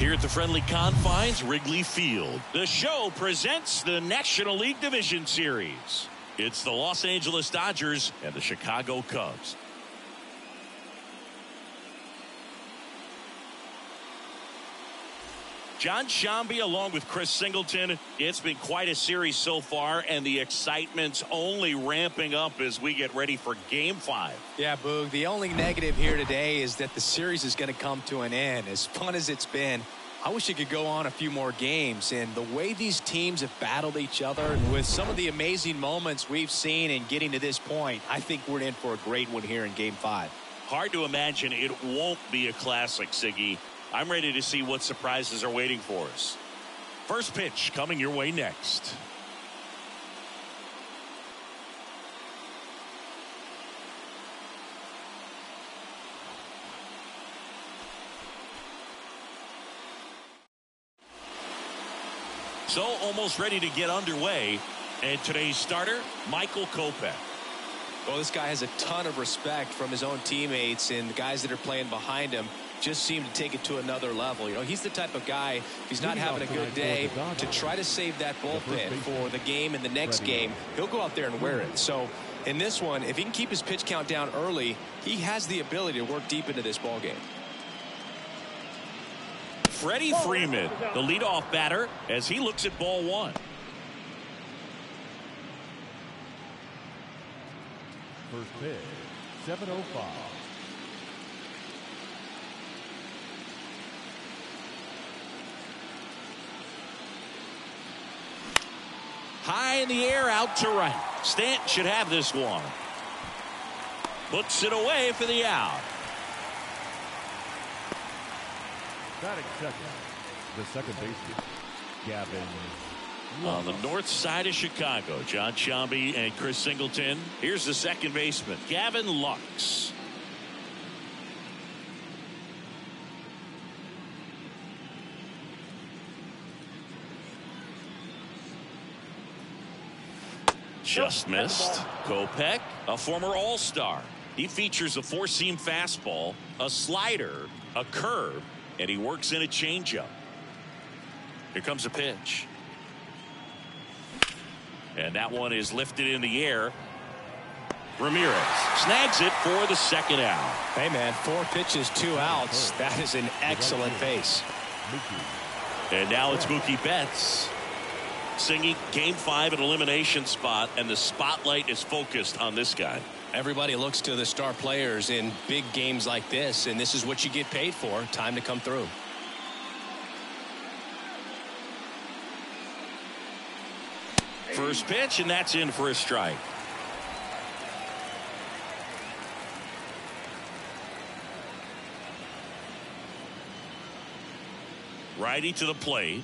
Here at the friendly confines, Wrigley Field, the show presents the National League Division Series. It's the Los Angeles Dodgers and the Chicago Cubs. John Shambi along with Chris Singleton. It's been quite a series so far, and the excitement's only ramping up as we get ready for Game 5. Yeah, Boog, the only negative here today is that the series is going to come to an end. As fun as it's been, I wish it could go on a few more games. And the way these teams have battled each other with some of the amazing moments we've seen in getting to this point, I think we're in for a great one here in Game 5. Hard to imagine it won't be a classic, Siggy. I'm ready to see what surprises are waiting for us. First pitch coming your way next. So almost ready to get underway. And today's starter, Michael Kopech. Well, this guy has a ton of respect from his own teammates, and the guys that are playing behind him just seem to take it to another level. You know, he's the type of guy, if he's not having a good day, to try to save that bullpen for the game and the next game, he'll go out there and wear it. So in this one, if he can keep his pitch count down early, he has the ability to work deep into this ball game. Freddie Freeman, the leadoff batter, as he looks at ball one. First pitch, 7:05. High in the air, out to right. Stanton should have this one. Puts it away for the out. Batting second, the second baseman, Gavin. On the north side of Chicago, John Shambi and Chris Singleton. Here's the second baseman, Gavin Lux. Just missed. Kopech, a former All-Star. He features a four-seam fastball, a slider, a curve, and he works in a changeup. Here comes a pitch. And that one is lifted in the air. Ramirez snags it for the second out. Hey, man, 4 pitches, 2 outs. That is an excellent pace. And now it's Mookie Betts. Singing Game 5 an elimination spot, and the spotlight is focused on this guy. Everybody looks to the star players in big games like this, and this is what you get paid for. Time to come through. First pitch, and that's in for a strike. Righty to the plate.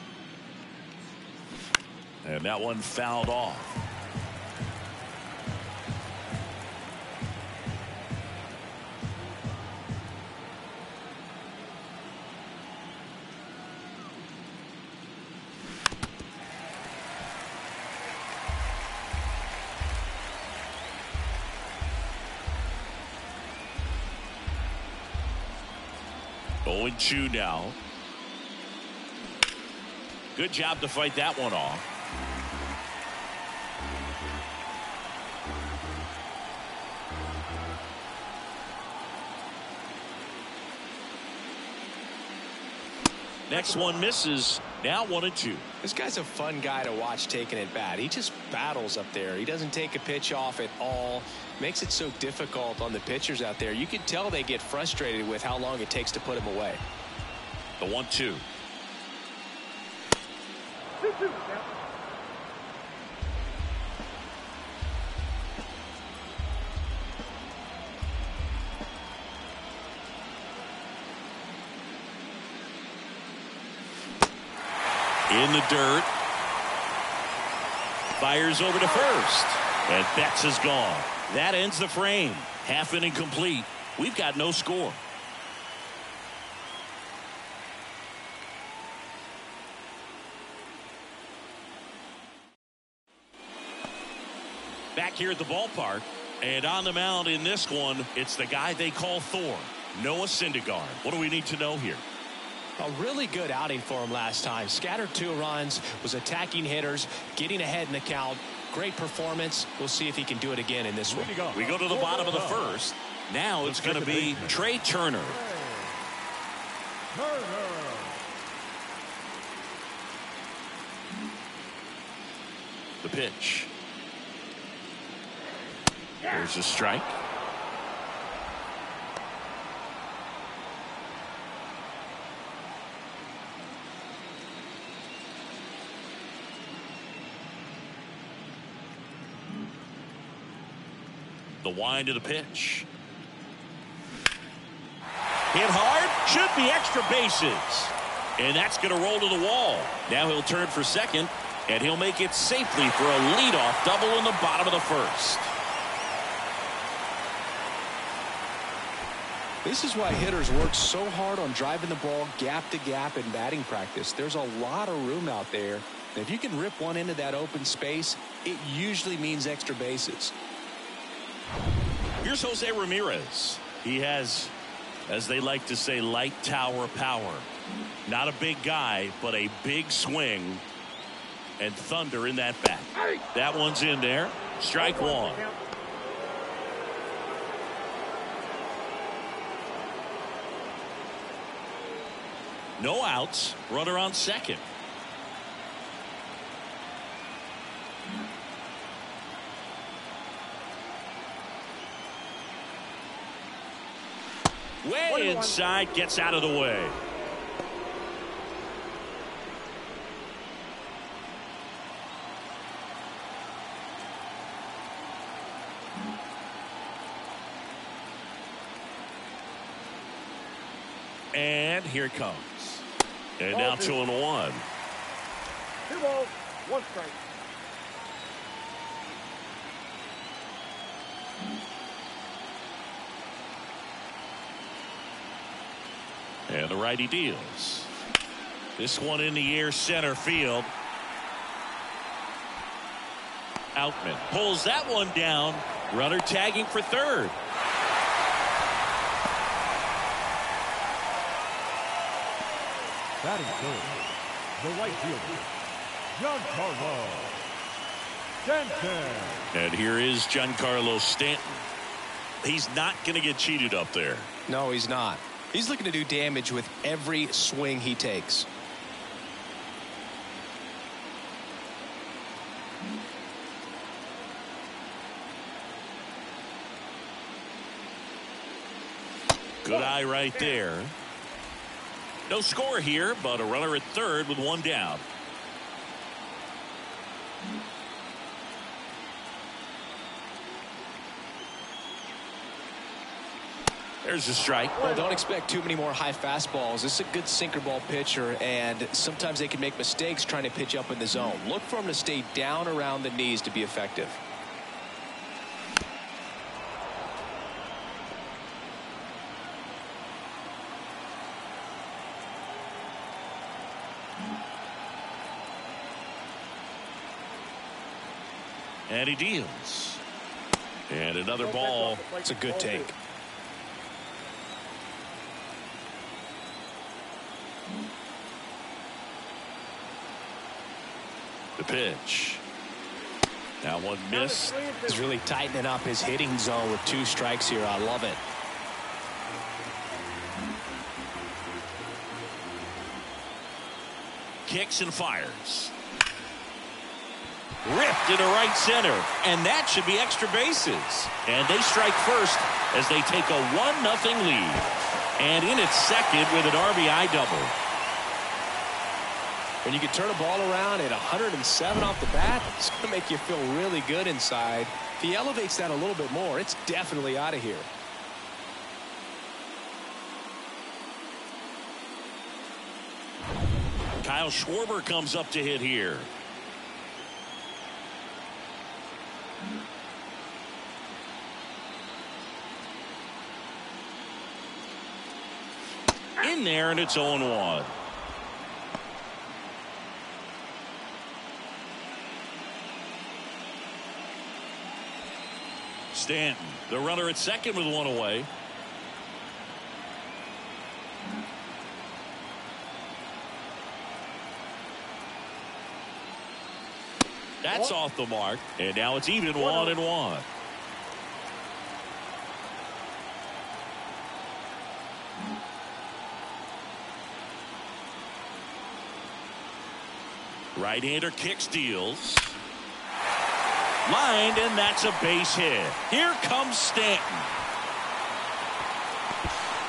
And that one fouled off. Oh, 0-2 now. Good job to fight that one off. Next one misses. Now 1-2. This guy's a fun guy to watch taking it bat. He just battles up there. He doesn't take a pitch off at all. Makes it so difficult on the pitchers out there. You can tell they get frustrated with how long it takes to put him away. The 1-2. In the dirt. Fires over to first. And Betts is gone. That ends the frame. Half inning complete. We've got no score. Back here at the ballpark. And on the mound in this one, it's the guy they call Thor, Noah Syndergaard. What do we need to know here? A really good outing for him last time. Scattered 2 runs, was attacking hitters, getting ahead in the count. Great performance. We'll see if he can do it again in this one. We go to the bottom of the first. Now it's going to be Trey Turner. The pitch. There's a strike. The wind of the pitch. Hit hard. Should be extra bases. And that's going to roll to the wall. Now he'll turn for second, and he'll make it safely for a leadoff double in the bottom of the first. This is why hitters work so hard on driving the ball gap to gap in batting practice. There's a lot of room out there. And if you can rip one into that open space, it usually means extra bases. Here's Jose Ramirez. He has, as they like to say, light tower power. Not a big guy, but a big swing and thunder in that bat. That one's in there. Strike 1. No outs. Runner on second. Way inside, gets out of the way. And here it comes. And now 2-1. 2 balls, 1 strike. And the righty deals. This one in the air, center field. Outman pulls that one down. Runner tagging for third. Batting third, the right fielder, Giancarlo Stanton. And here is Giancarlo Stanton. He's not going to get cheated up there. No, he's not. He's looking to do damage with every swing he takes. Good eye right there. No score here, but a runner at third with 1 down. There's a strike. Well, don't expect too many more high fastballs. This is a good sinker ball pitcher, and sometimes they can make mistakes trying to pitch up in the zone. Look for him to stay down around the knees to be effective. And he deals. And another ball. It's a good take. The pitch. Now one missed. He's really tightening up his hitting zone with 2 strikes here. I love it. Kicks and fires. Ripped into right center, and that should be extra bases. And they strike first as they take a 1-0 lead. And in at second with an RBI double. When you can turn a ball around at 107 off the bat, it's going to make you feel really good inside. If he elevates that a little bit more, it's definitely out of here. Kyle Schwarber comes up to hit here. In there, and it's 0-1. Stanton, the runner at second with 1 away. That's off the mark. And now it's even 1-1. Right-hander kick steals. Lined, and that's a base hit. Here comes Stanton.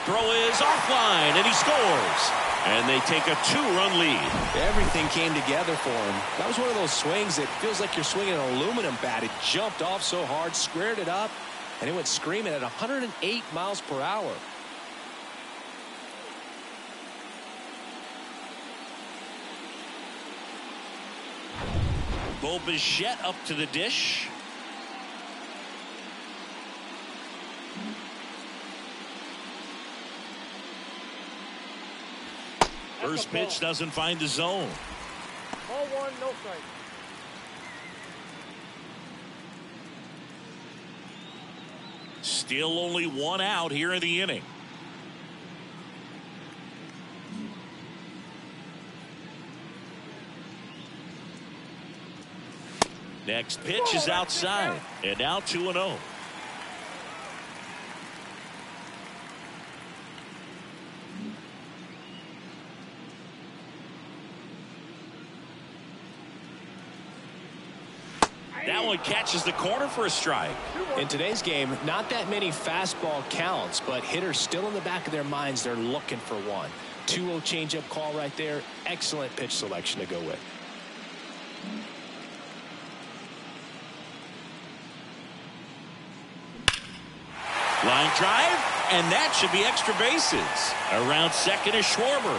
Throw is offline, and he scores. And they take a 2-run lead. Everything came together for him. That was one of those swings that feels like you're swinging an aluminum bat. It jumped off so hard, squared it up, and it went screaming at 108 miles per hour. Bo Bichette up to the dish. First pitch doesn't find the zone. Ball 1, no strike. Still only 1 out here in the inning. Next pitch is outside, and now 2-0. That one catches the corner for a strike. In today's game, not that many fastball counts, but hitters still in the back of their minds, they're looking for one. 2-0 changeup call right there. Excellent pitch selection to go with. Line drive, and that should be extra bases. Around second is Schwarber.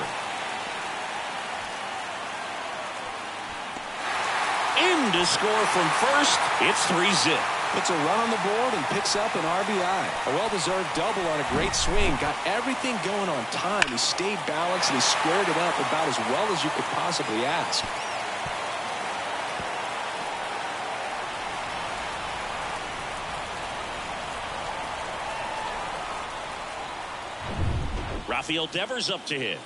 In to score from first. It's 3-0. Puts a run on the board and picks up an RBI. A well-deserved double on a great swing. Got everything going on time. He stayed balanced and he squared it up about as well as you could possibly ask. Rafael Devers up to hit.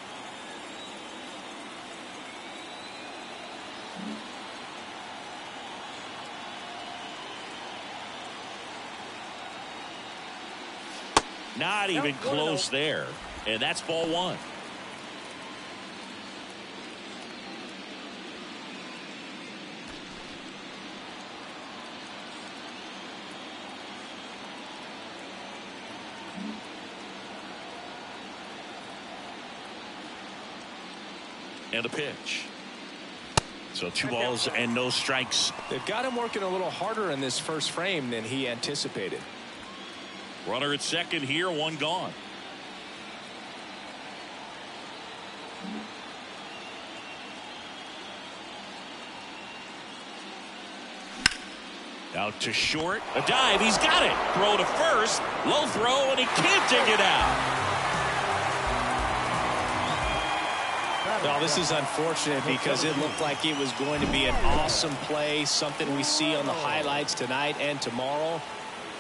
Not even close there. And that's ball 1. And a pitch. So 2 balls and no strikes. They've got him working a little harder in this first frame than he anticipated. Runner at second here, 1 gone. Out to short. A dive. He's got it. Throw to first. Low throw, and he can't dig it out. Well, this is unfortunate because it looked like it was going to be an awesome play, something we see on the highlights tonight and tomorrow.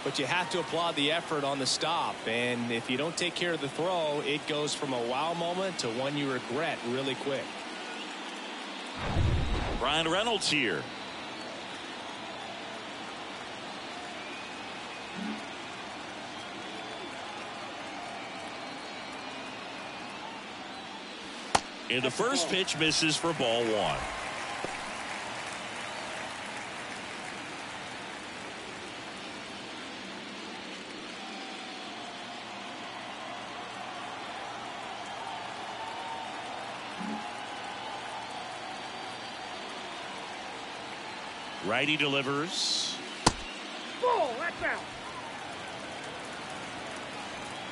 But you have to applaud the effort on the stop. And if you don't take care of the throw, it goes from a wow moment to one you regret really quick. Brian Reynolds here. And the first pitch misses for ball 1. Righty delivers. Ball, that's out.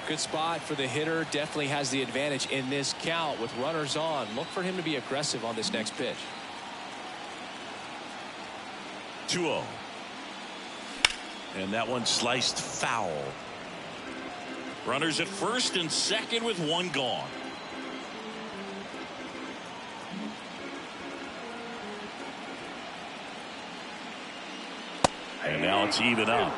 Good spot for the hitter. Definitely has the advantage in this count with runners on. Look for him to be aggressive on this next pitch. 2-0. And that one sliced foul. Runners at first and second with 1 gone. And now it's even up.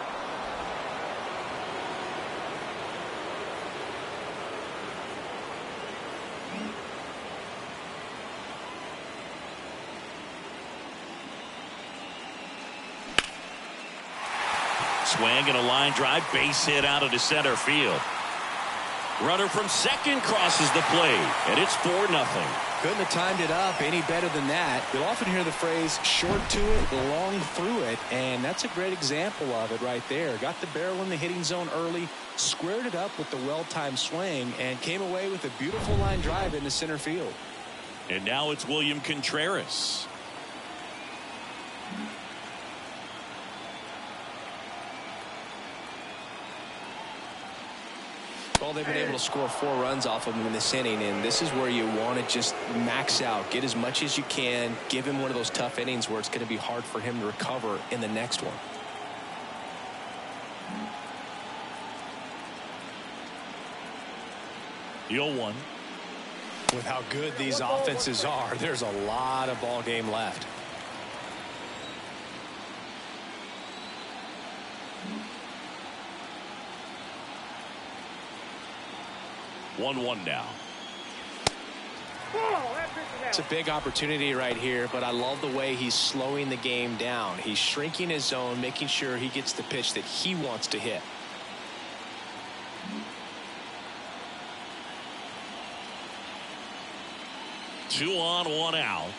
Swing and a line drive, base hit out of the center field. Runner from second crosses the plate, and it's 4-0. Couldn't have timed it up any better than that. You'll often hear the phrase short to it, long through it, and that's a great example of it right there. Got the barrel in the hitting zone early, squared it up with the well-timed swing, and came away with a beautiful line drive into center field. And now it's William Contreras. Well, they've been able to score 4 runs off of him in this inning, and this is where you want to just max out, get as much as you can, give him one of those tough innings where it's going to be hard for him to recover in the next one. The 0-1. With how good these offenses are, there's a lot of ball game left. One now. It's a big opportunity right here, but I love the way he's slowing the game down. He's shrinking his zone, making sure he gets the pitch that he wants to hit. Two on, one out.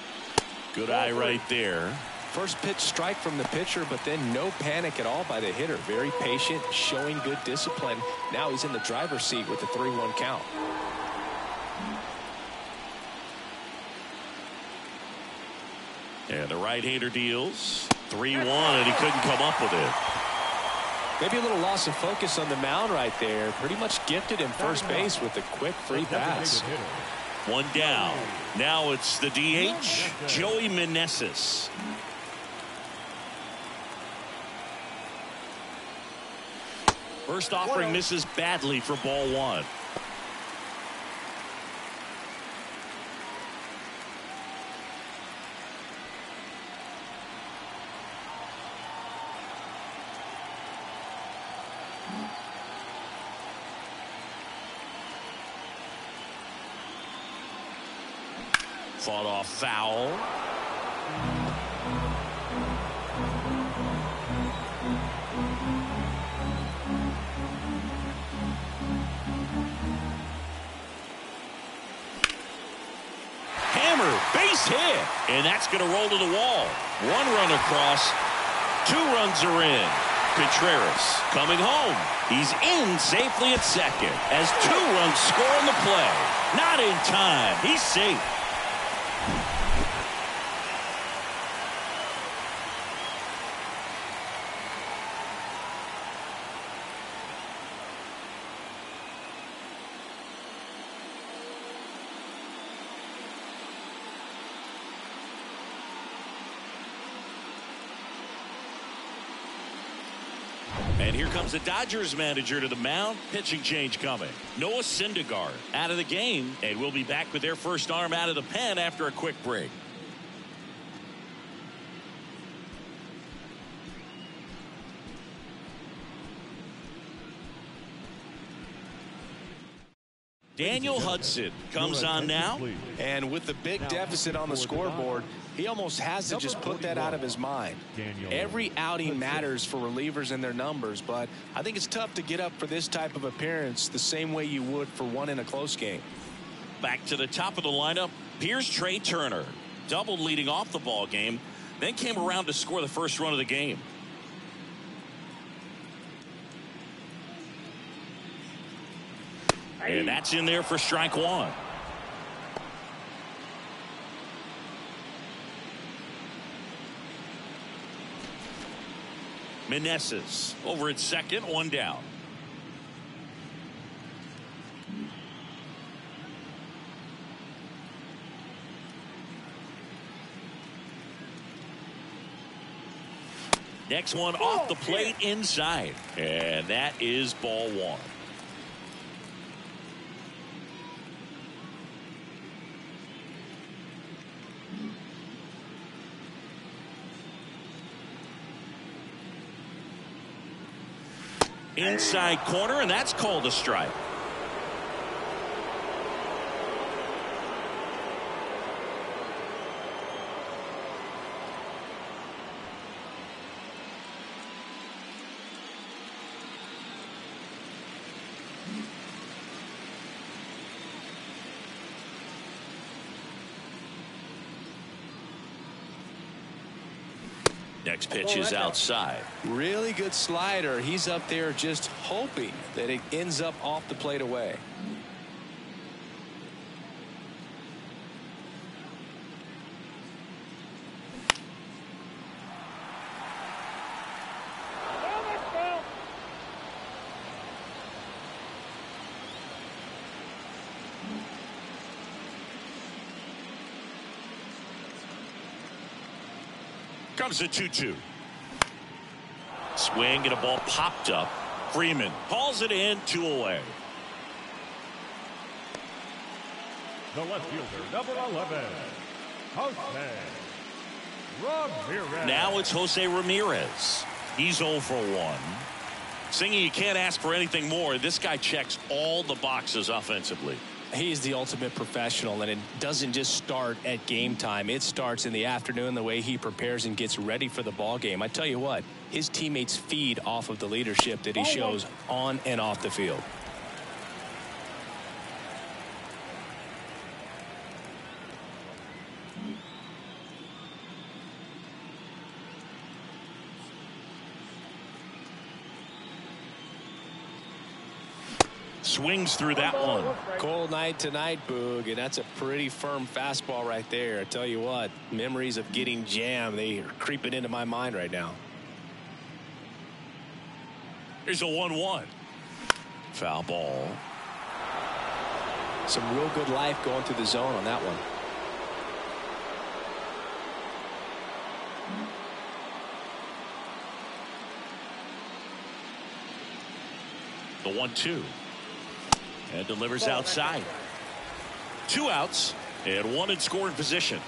Good eye right there. First pitch strike from the pitcher, but then no panic at all by the hitter. Very patient, showing good discipline. Now he's in the driver's seat with the 3-1 count. And the right-hander deals 3-1, and he couldn't come up with it. Maybe a little loss of focus on the mound right there. Pretty much gifted him first base with a quick free pass. One down. Now it's the DH, Joey Meneses. First offering misses badly for ball 1. Fought off foul. Hammer, base hit, and that's going to roll to the wall. 1 run across, 2 runs are in. Contreras coming home. He's in safely at second as 2 runs score on the play. Not in time. He's safe. And here comes the Dodgers manager to the mound. Pitching change coming. Noah Syndergaard out of the game, and we'll be back with their first arm out of the pen after a quick break. Daniel Hudson comes on now. And with the big deficit on the scoreboard, he almost has to just put that out of his mind. Every outing matters for relievers and their numbers, but I think it's tough to get up for this type of appearance the same way you would for one in a close game. Back to the top of the lineup, here's Trey Turner. Doubled leading off the ball game, then came around to score the first run of the game. And that's in there for strike 1. Meneses over at second, 1 down. Next one off the plate inside. And that is ball 1. Inside corner, and that's called a strike. Next pitch is outside. Really good slider. He's up there just hoping that it ends up off the plate away. Comes a 2-2. Swing and a ball popped up. Freeman hauls it in, 2 away. The left fielder, number 11, Jose Ramirez. Now it's Jose Ramirez. He's 0 for 1. Singing, you can't ask for anything more. This guy checks all the boxes offensively. He's the ultimate professional, and it doesn't just start at game time. It starts in the afternoon, the way he prepares and gets ready for the ball game. I tell you what, his teammates feed off of the leadership that he shows on and off the field. Swings through that one. Cold night tonight, Boog, and that's a pretty firm fastball right there. I tell you what, memories of getting jammed, they are creeping into my mind right now. Here's a 1-1. Foul ball. Some real good life going through the zone on that one. The 1-2. And delivers outside. 2 outs and 1 in scoring position.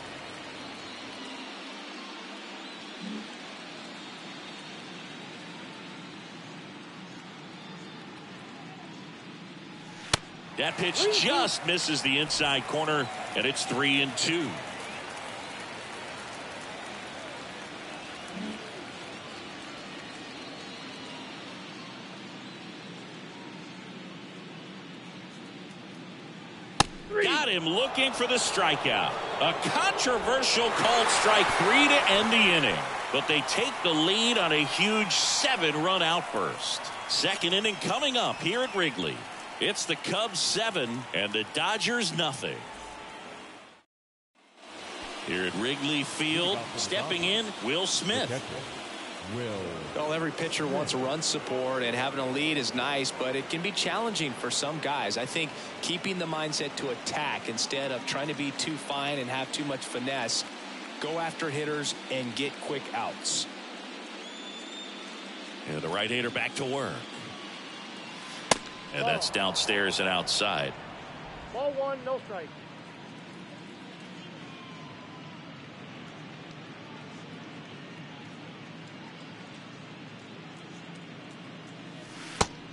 That pitch just misses the inside corner, and it's 3-2. Got him looking for the strikeout. A controversial called strike 3 to end the inning. But they take the lead on a huge 7-run outburst. Second inning coming up here at Wrigley. It's the Cubs 7 and the Dodgers nothing. Here at Wrigley Field, stepping in, Will Smith. Well, every pitcher wants run support, and having a lead is nice, but it can be challenging for some guys. I think keeping the mindset to attack instead of trying to be too fine and have too much finesse, go after hitters and get quick outs. And the right-hander back to work. And that's downstairs and outside. Ball 1, no strike.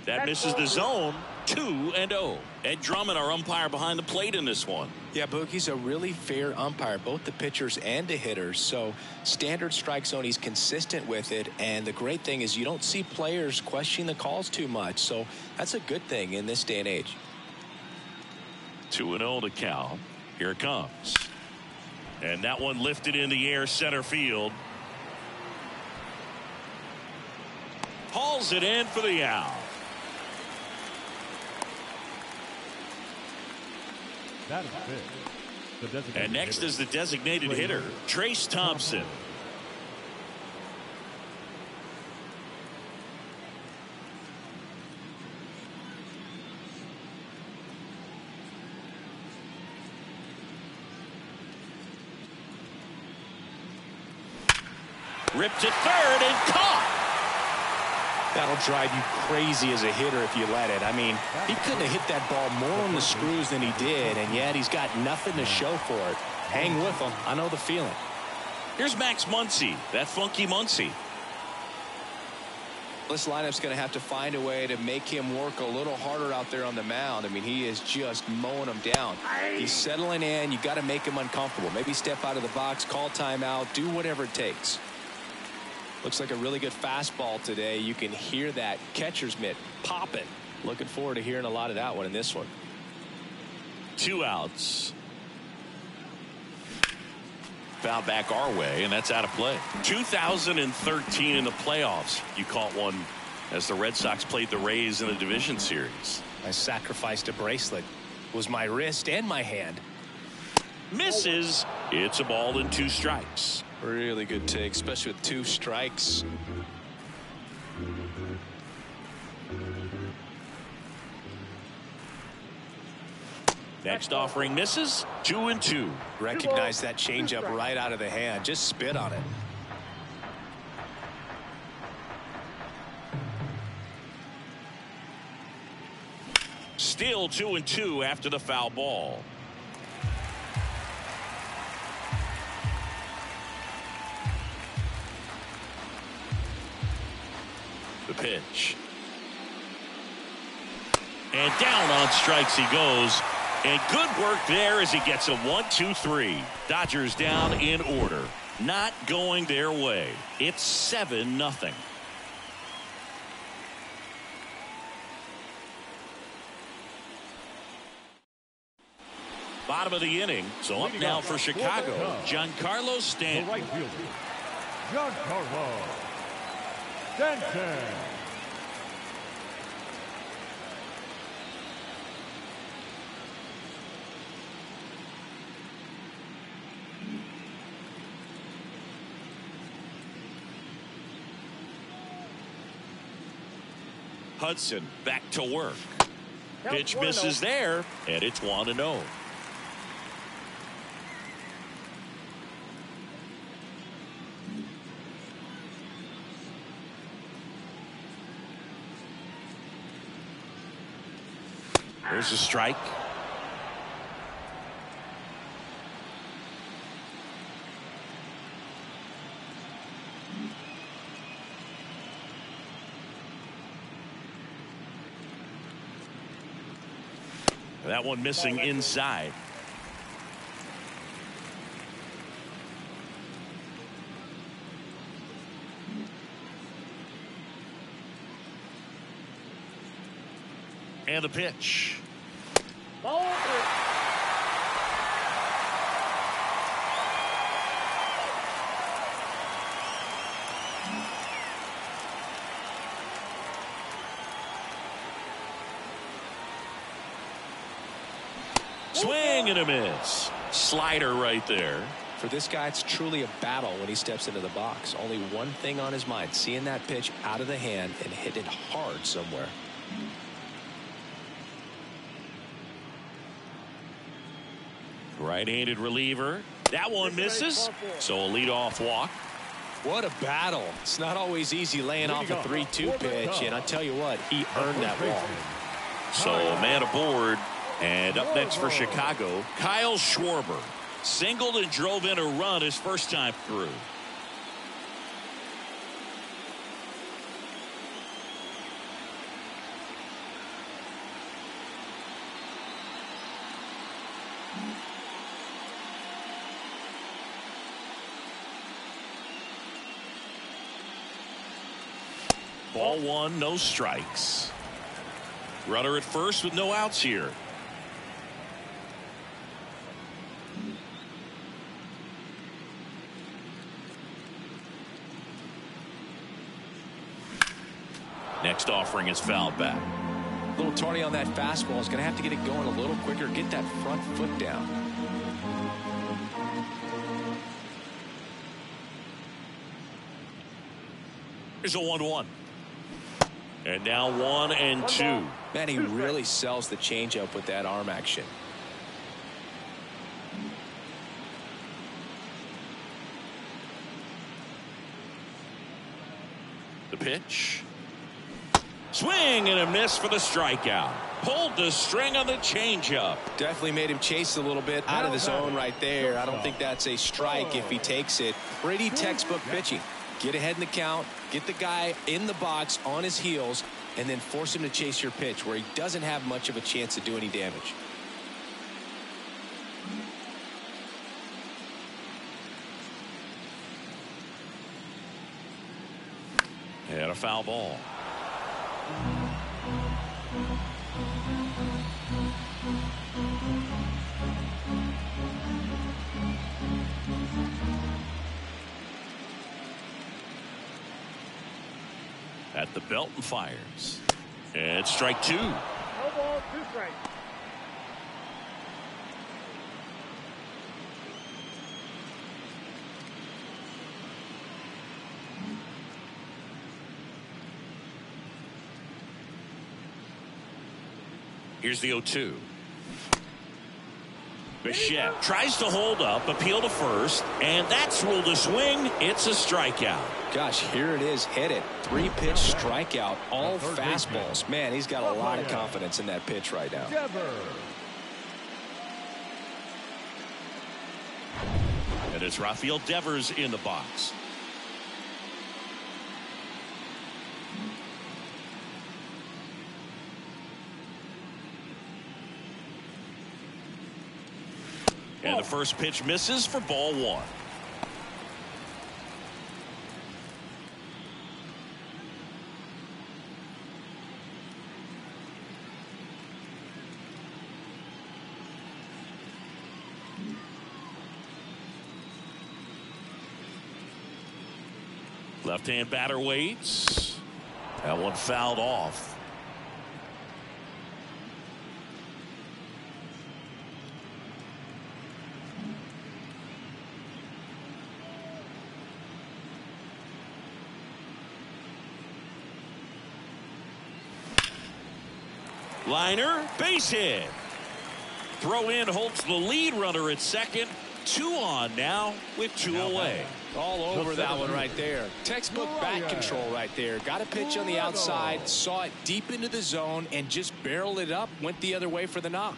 That misses the zone. 2-0. Ed Drummond, our umpire behind the plate in this one. Yeah, Boogie's a really fair umpire, both the pitchers and the hitters. So standard strike zone, he's consistent with it. And the great thing is you don't see players questioning the calls too much. So that's a good thing in this day and age. 2-0 to Cal. Here it comes. And that one lifted in the air, center field. Hauls it in for the out. That is it. And next is the designated hitter, Trace Thompson. Ripped to third and caught. That'll drive you crazy as a hitter if you let it. I mean, he couldn't have hit that ball more on the screws than he did, and yet he's got nothing to show for it. Hang with him. I know the feeling. Here's Max Muncy, that funky Muncy. This lineup's going to have to find a way to make him work a little harder out there on the mound. I mean, he is just mowing them down. He's settling in. You got to make him uncomfortable. Maybe step out of the box, call timeout, do whatever it takes. Looks like a really good fastball today. You can hear that catcher's mitt popping. Looking forward to hearing a lot of that one in this one. 2 outs. Foul back our way, and that's out of play. 2013 in the playoffs, you caught one as the Red Sox played the Rays in the division series. I sacrificed a bracelet. It was my wrist and my hand. Misses. It's a ball and 2 strikes. Really good take, especially with 2 strikes. Next offering misses. 2-2. Recognize that changeup right out of the hand. Just spit on it. Still 2-2 after the foul ball. The pitch. And down on strikes he goes. And good work there as he gets a 1-2-3. Dodgers down in order. Not going their way. It's 7-0. Bottom of the inning. So up now for Chicago, Giancarlo Stanton. The right fielder, Giancarlo Stanton. Hudson back to work. Pitch misses there, and it's 1-0. There's a strike. That one missing inside. And the pitch. Ball 3. Swing and a miss. Slider right there. For this guy, it's truly a battle when he steps into the box. Only one thing on his mind, seeing that pitch out of the hand and hit it hard somewhere. Right-handed reliever. That one misses. So a leadoff walk. What a battle. It's not always easy laying off a 3-2 pitch, and I tell you what, he earned that walk. So a man aboard. And up next for Chicago, Kyle Schwarber. Singled and drove in a run his first time through. Ball 1, no strikes. Runner at first with no outs here. Next offering is fouled back. A little tardy on that fastball. Is going to have to get it going a little quicker. Get that front foot down. Here's a 1-1. And now 1-2. Man, he really sells the changeup with that arm action. The pitch. Swing and a miss for the strikeout. Pulled the string on the changeup. Definitely made him chase a little bit out of the zone right there. I don't think that's a strike if he takes it. Pretty textbook pitching. Get ahead in the count, get the guy in the box on his heels, and then force him to chase your pitch where he doesn't have much of a chance to do any damage. And a foul ball. At the belt and fires. And strike 2. No ball, 2 strikes. Here's the 0-2. Bichette tries to hold up, appeal to first, and that's ruled a swing. It's a strikeout. Gosh, here it is, hit it. 3-pitch strikeout, all fastballs. Man, he's got a lot of confidence in that pitch right now. And it's Rafael Devers in the box. And the first pitch misses for ball 1. Left-hand batter waits. That one fouled off. Liner, base hit. Throw in holds the lead runner at second. 2 on now with 2 away. All over that one right there. Textbook bat control right there. Got a pitch on the outside, saw it deep into the zone, and just barreled it up, went the other way for the knock.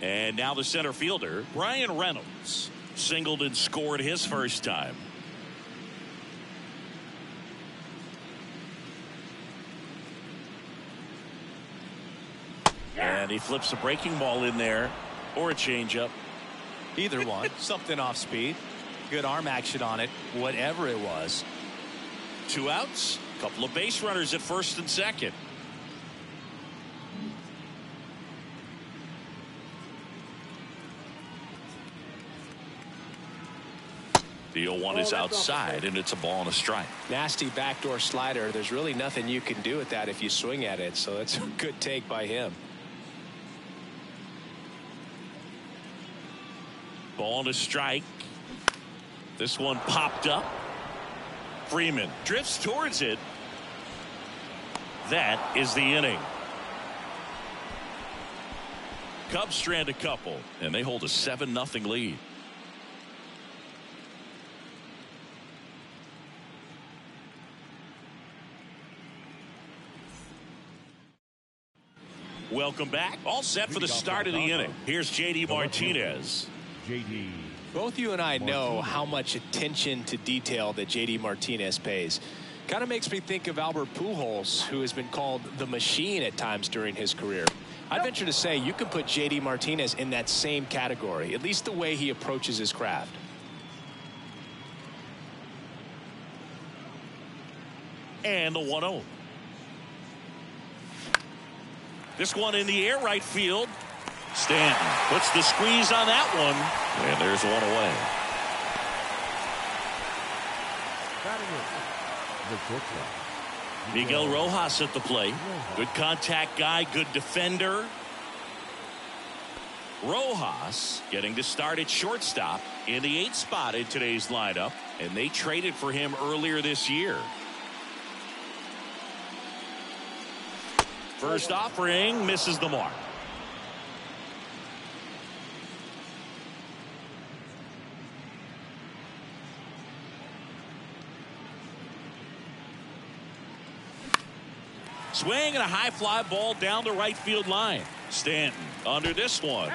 And now the center fielder, Brian Reynolds. Singled and scored his first time. And he flips a breaking ball in there, or a changeup. Either one. Something off speed. Good arm action on it, whatever it was. 2 outs. Couple of base runners at first and second. The 0-1 is outside, and it's a ball and a strike. Nasty backdoor slider. There's really nothing you can do with that if you swing at it, so it's a good take by him. Ball and a strike. This one popped up. Freeman drifts towards it. That is the inning. Cubs strand a couple, and they hold a 7-0 lead. Welcome back. All set for the start of the inning. Here's J.D. Martinez. J.D. Both you and I know how much attention to detail that J.D. Martinez pays. Kind of makes me think of Albert Pujols, who has been called the machine at times during his career. I'd venture to say you can put J.D. Martinez in that same category, at least the way he approaches his craft. And the 1-0. This one in the air right field. Stanton puts the squeeze on that one, and there's 1 away. Miguel Rojas at the plate. Good contact guy, good defender. Rojas getting to start at shortstop in the 8th spot in today's lineup, and they traded for him earlier this year. First offering misses the mark. Swing and a high fly ball down the right field line. Stanton under this one.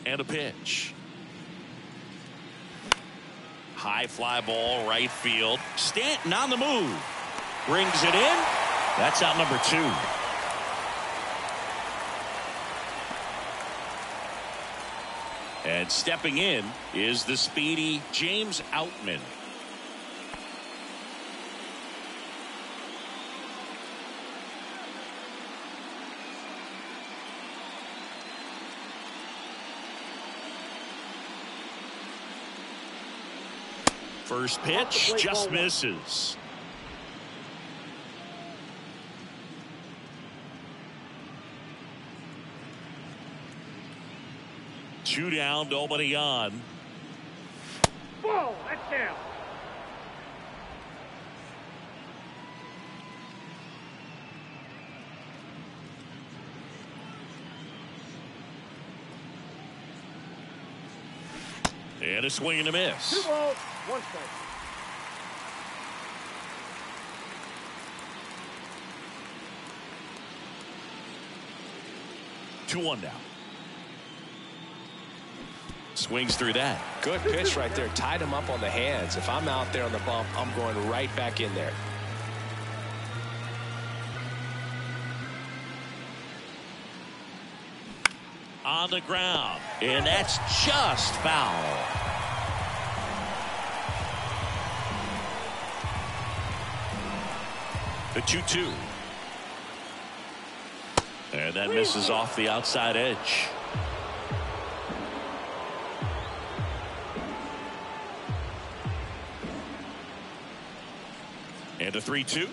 And a pitch. High fly ball right field. Stanton on the move. Brings it in. That's out number 2. And stepping in is the speedy James Outman. First pitch just misses. Two down, nobody on. Ball, that's down. And a swing and a miss. 2 balls, 1 strike. Two one now. Swings through that. Good pitch right there. Tied him up on the hands. If I'm out there on the bump, I'm going right back in there. On the ground. And that's just foul. The 2-2. And that misses off the outside edge. And a 3-2.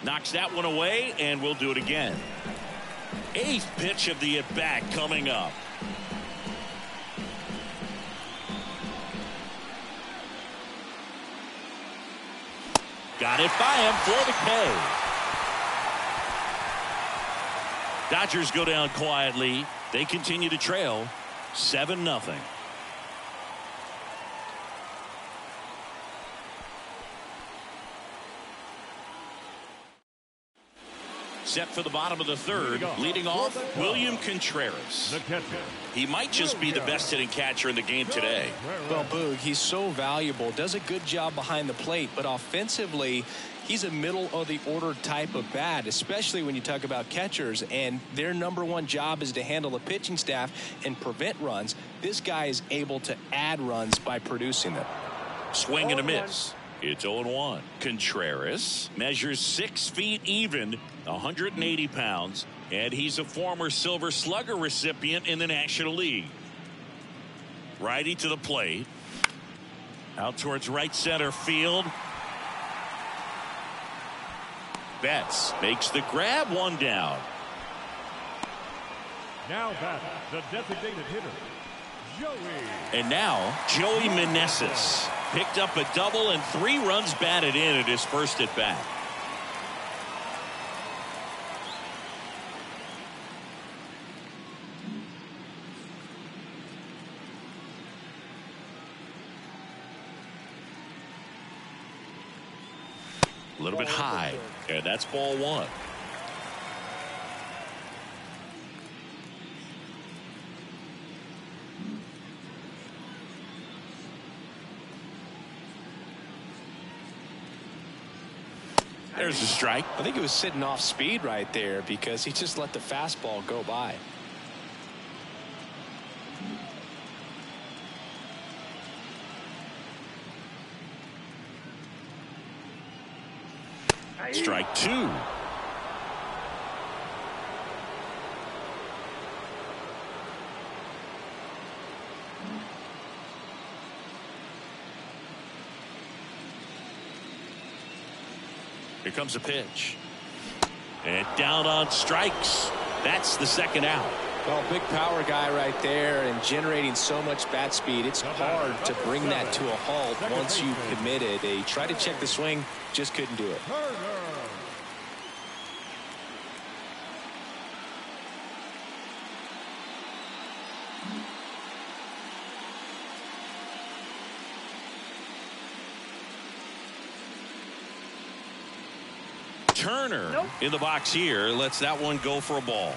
Knocks that one away, and we'll do it again. 8th pitch of the at-bat coming up. Got it by him for the K. Dodgers go down quietly. They continue to trail 7-0. Set for the bottom of the third. Leading off, William Contreras. The catcher. He might just be the best hitting catcher in the game today. Well, Boog, he's so valuable. Does a good job behind the plate, but offensively, he's a middle of the order type of bat, especially when you talk about catchers, and their #1 job is to handle the pitching staff and prevent runs. This guy is able to add runs by producing them. Swing and a miss. It's 0-1. Contreras measures 6 feet even, 180 pounds, and he's a former Silver Slugger recipient in the National League. Righty to the plate. Out towards right center field. Betts makes the grab, 1 down. Now batting the designated hitter, Joey. And now Joey Meneses picked up a double and 3 runs batted in at his first at bat. A little bit high, and that's ball 1. There's a strike. I think he was sitting off speed right there because he just let the fastball go by. Strike 2. Here comes a pitch. And down on strikes. That's the second out. Well, big power guy right there and generating so much bat speed. It's hard to bring that to a halt once you've committed. They tried to check the swing, just couldn't do it. Turner in the box here lets that one go for a ball.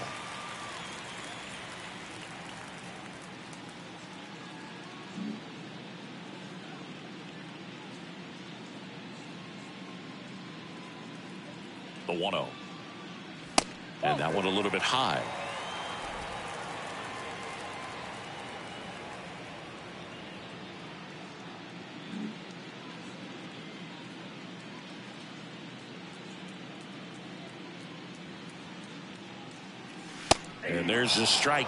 The 1-0. And that one a little bit high. And there's the strike.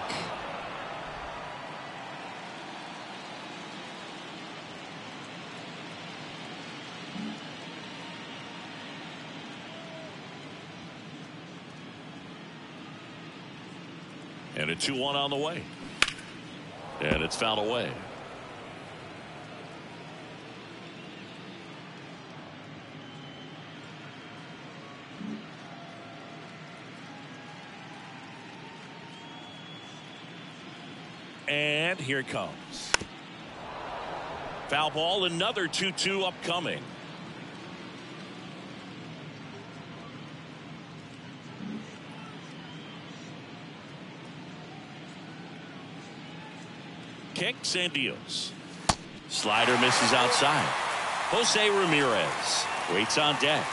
And 2-1 on the way. And it's fouled away. And here it comes. Foul ball, another 2-2 upcoming. Kicks and deals. Slider misses outside. Jose Ramirez waits on deck.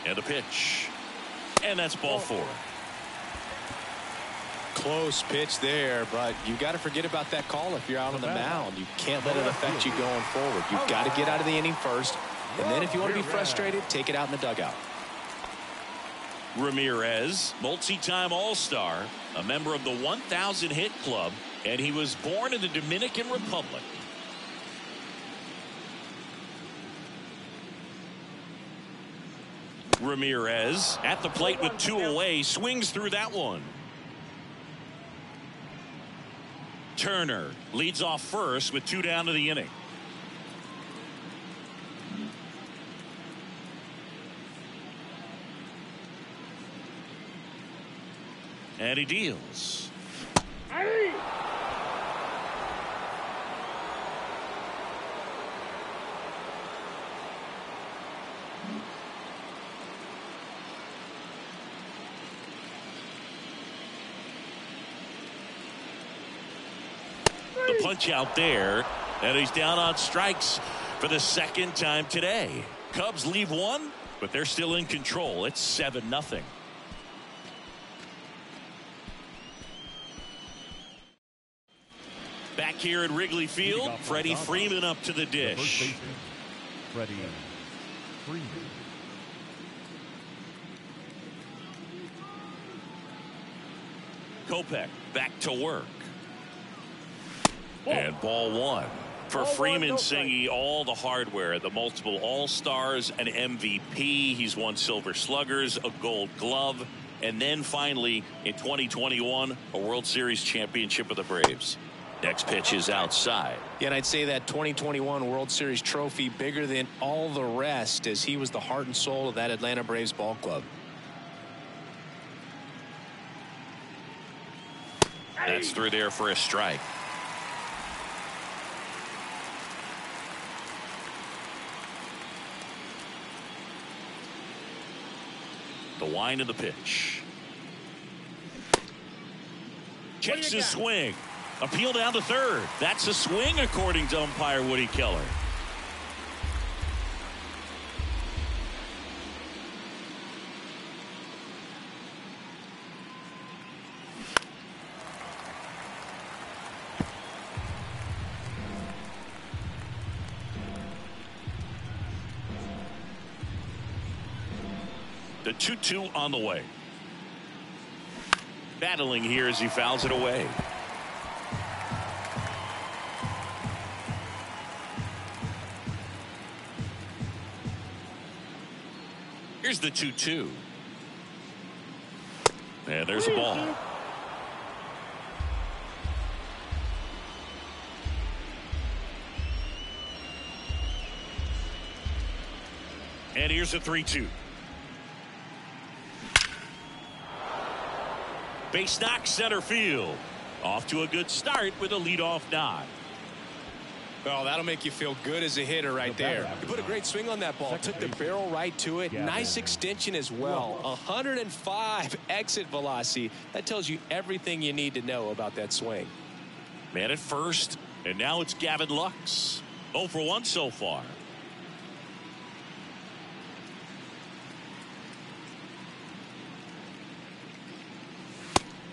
And the pitch. And that's ball 4. Close pitch there, but you got to forget about that call if you're out on the mound. You can't let it affect you going forward. You've got to get out of the inning first, and then if you want to be frustrated, take it out in the dugout. Ramirez, multi-time All-Star, a member of the 1,000 hit club, and he was born in the Dominican Republic. Ramirez at the plate with 2 away, swings through that one. Turner leads off first with 2 down to the inning. And he deals. The punch out there, and he's down on strikes for the 2nd time today. Cubs leave 1, but they're still in control. It's 7-0. Back here at Wrigley Field, Freddie Freeman up to the dish. Freddie Freeman. Kopech back to work. And ball 1. For Freeman, singing all the hardware, the multiple All-Stars, an MVP. He's won Silver Sluggers, a Gold Glove, and then finally in 2021 a World Series championship with the Braves. Next pitch is outside. Yeah, and I'd say that 2021 World Series trophy bigger than all the rest, as he was the heart and soul of that Atlanta Braves ball club. That's through there for a strike. The wind of the pitch. Checks his swing. Appeal down to third. That's a swing according to umpire Woody Keller. The 2-2 on the way. Battling here as he fouls it away. Here's the 2-2. And there's a ball. And here's a 3-2. Base knock center field. Off to a good start with a leadoff nod. Well, that'll make you feel good as a hitter right there. You put a great swing on that ball. Took the barrel right to it. Nice extension as well. 105 exit velocity. That tells you everything you need to know about that swing. Man at first, and now it's Gavin Lux. 0 for 1 so far.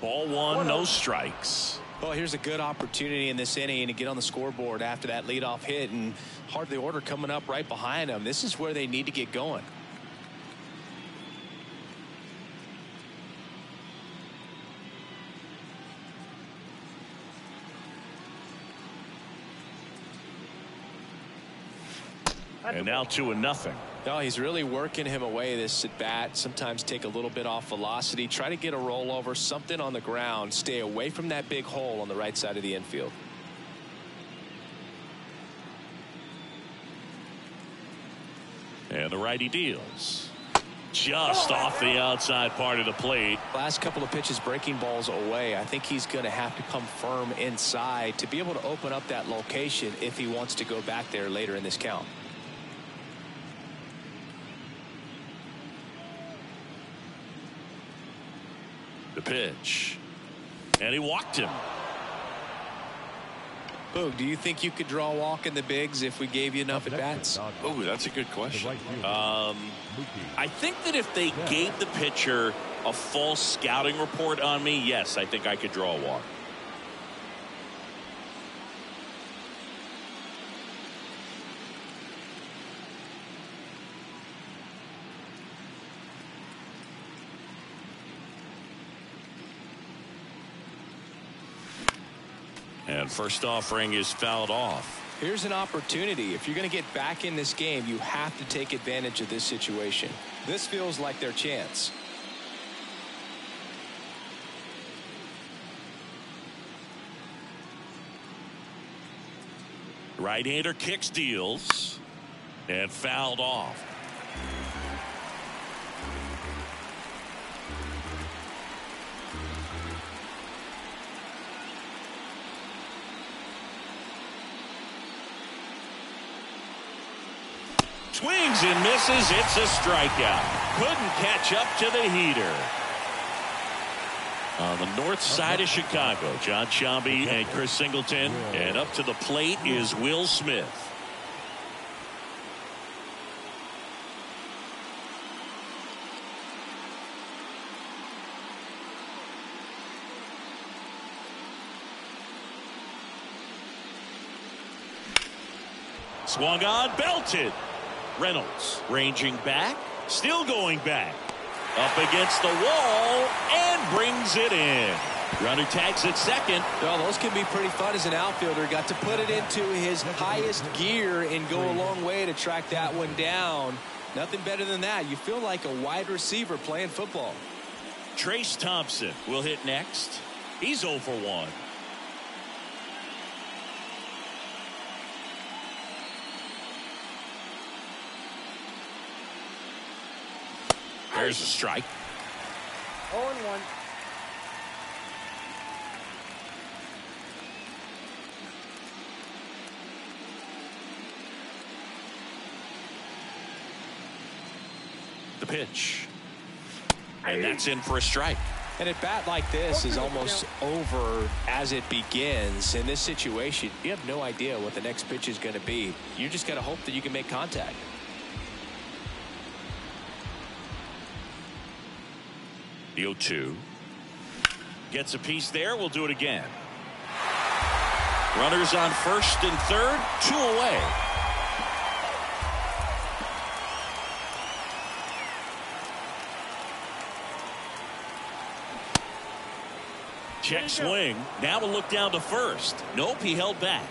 Ball 1, no strikes. Well, here's a good opportunity in this inning to get on the scoreboard after that leadoff hit, and hardly order coming up right behind them. This is where they need to get going. And now 2-0. No, he's really working him away this at bat. Sometimes take a little bit off velocity. Try to get a rollover, something on the ground. Stay away from that big hole on the right side of the infield. And the righty deals. Just off the outside part of the plate. Last couple of pitches breaking balls away. I think he's going to have to come firm inside to be able to open up that location if he wants to go back there later in this count. The pitch. And he walked him. Boog, do you think you could draw a walk in the bigs if we gave you enough at bats? Oh, that's a good question. I think that if they gave the pitcher a full scouting report on me, yes, I think I could draw a walk. And first offering is fouled off. Here's an opportunity. If you're going to get back in this game, you have to take advantage of this situation. This feels like their chance. Right-hander kicks, deals, and fouled off. Swings and misses. It's a strikeout. Couldn't catch up to the heater. On the north side of Chicago, John Sciambi and Chris Singleton. And up to the plate is Will Smith. Swung on, belted. Reynolds ranging back, still going back. Up against the wall and brings it in. Runner tags at second. Well, those can be pretty fun as an outfielder. Got to put it into his highest gear and go a long way to track that one down. Nothing better than that. You feel like a wide receiver playing football. Trace Thompson will hit next. He's 0 for 1. There's a strike. 0-1. The pitch. And that's in for a strike. And a bat like this is almost over as it begins. In this situation, you have no idea what the next pitch is going to be. You just got to hope that you can make contact. The 0-2. Gets a piece there. We'll do it again. Runners on first and third. 2 away. Check swing. Now we'll look down to first. Nope, he held back.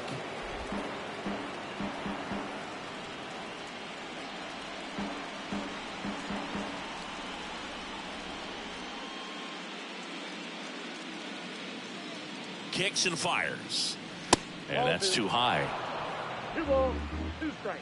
Kicks and fires. And that's too high. 2 balls, 2 strikes.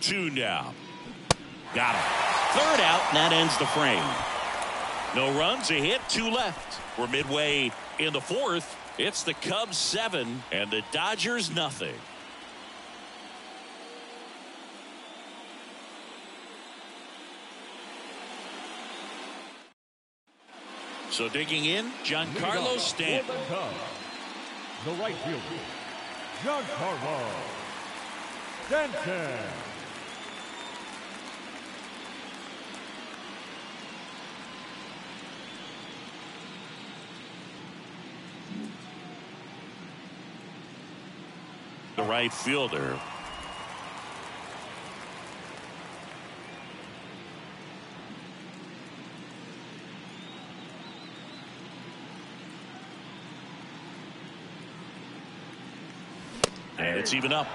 Two now. Got him. Third out, and that ends the frame. No runs, a hit, 2 left. We're midway in the fourth. It's the Cubs 7 and the Dodgers nothing. So digging in, Giancarlo Stanton. The right fielder, Giancarlo Stanton. the right fielder. And it's even up.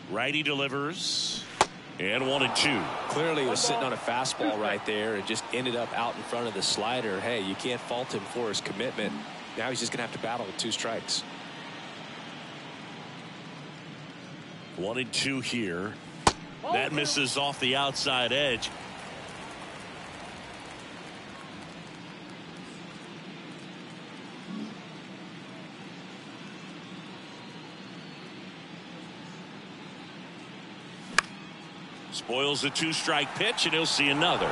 Righty delivers. And 1-2. Clearly he was sitting on a fastball right there and just ended up out in front of the slider. Hey, you can't fault him for his commitment. Now he's just going to have to battle with 2 strikes. 1-2 here. That misses off the outside edge. Spoils the 2-strike pitch, and he'll see another.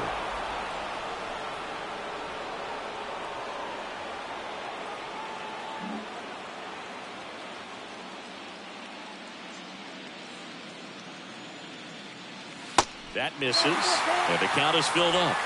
That misses, and the count is filled up.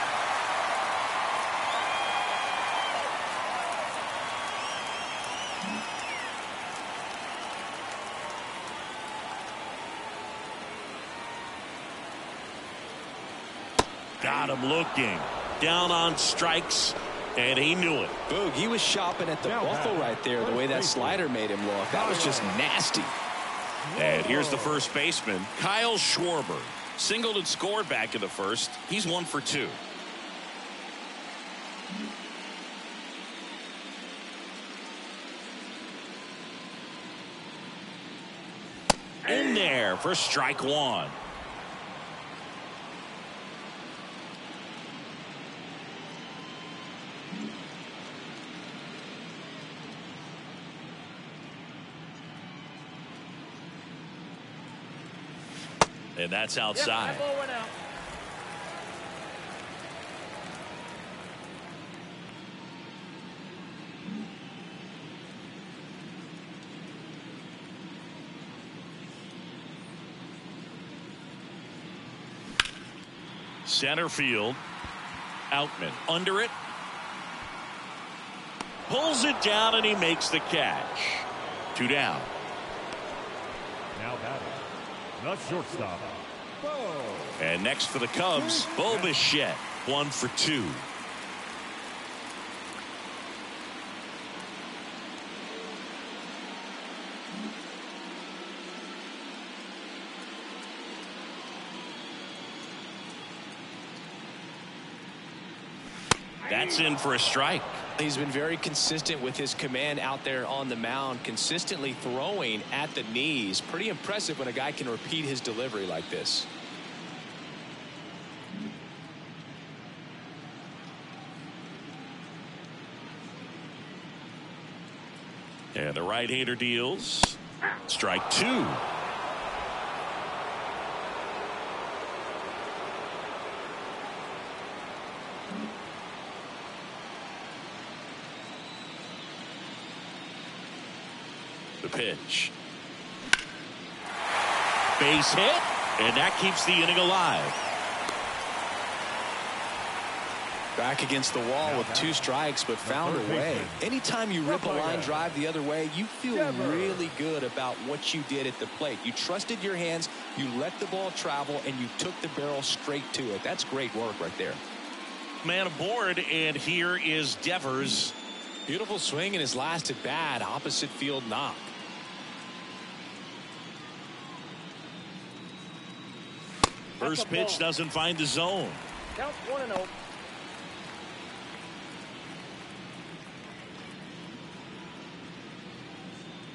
Got him looking. Down on strikes, and he knew it. Boog, he was shopping at the buckle right there, the way that slider made him look. That was just nasty. And here's the first baseman, Kyle Schwarber. Singled and scored back in the first. He's 1 for 2. In there for strike 1. And that's outside. Yep, that ball went out. Center field. Outman under it. Pulls it down, and he makes the catch. 2 down. Now batting, the shortstop. And next for the Cubs, Bo Bichette, 1 for 2. That's in for a strike. He's been very consistent with his command out there on the mound, consistently throwing at the knees. Pretty impressive when a guy can repeat his delivery like this. And the right-hander deals. Strike 2. The pitch. Base hit, and that keeps the inning alive. Back against the wall with 2 strikes, but found a way. Anytime you rip a line drive the other way, you feel really good about what you did at the plate. You trusted your hands, you let the ball travel, and you took the barrel straight to it. That's great work right there. Man aboard, and here is Devers. Beautiful swing in his last at bat, opposite field knock. First pitch doesn't find the zone. Count 1-0.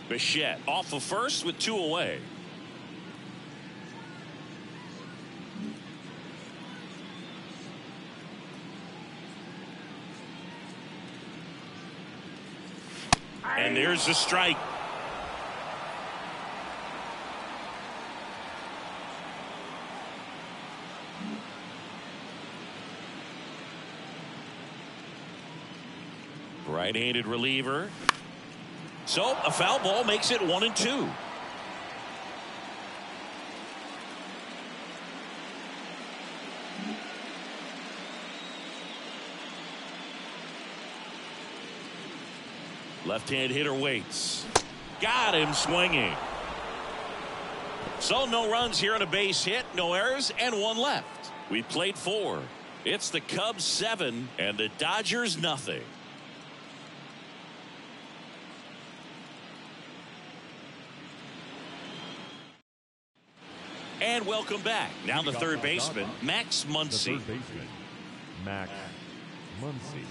Bichette off of first with 2 away. And there's the strike. Right-handed reliever. So a foul ball makes it 1-2. Left-hand hitter waits. Got him swinging. So no runs here on a base hit, no errors, and one left. We played 4. It's the Cubs 7 and the Dodgers nothing. And welcome back. Now the third baseman, Max Muncy. The third baseman, Max Muncy.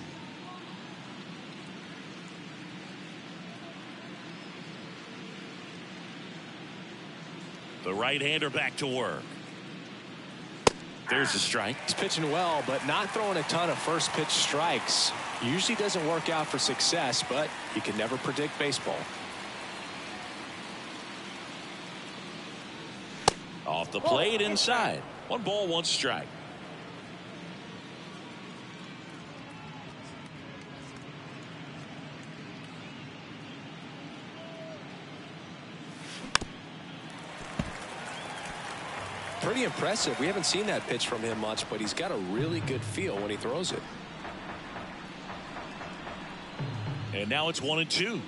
The right-hander back to work. There's a strike. He's pitching well, but not throwing a ton of first pitch strikes. Usually doesn't work out for success, but you can never predict baseball. Off the plate inside. 1 ball, 1 strike. Pretty impressive. We haven't seen that pitch from him much, but he's got a really good feel when he throws it. And now it's 1-2.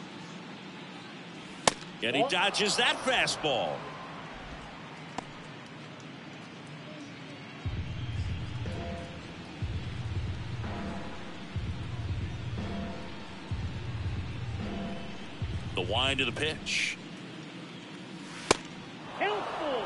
And he dodges that fastball. The wind of the pitch. Helpful.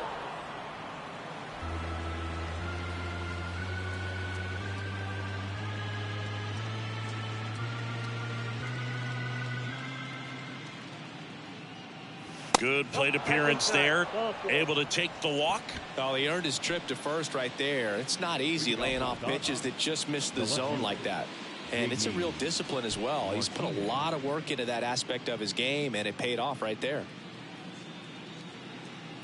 Good plate appearance there. Able to take the walk. Oh, he earned his trip to first right there. It's not easy laying off pitches that just miss the zone like that. And it's a real discipline as well. He's put a lot of work into that aspect of his game, and it paid off right there.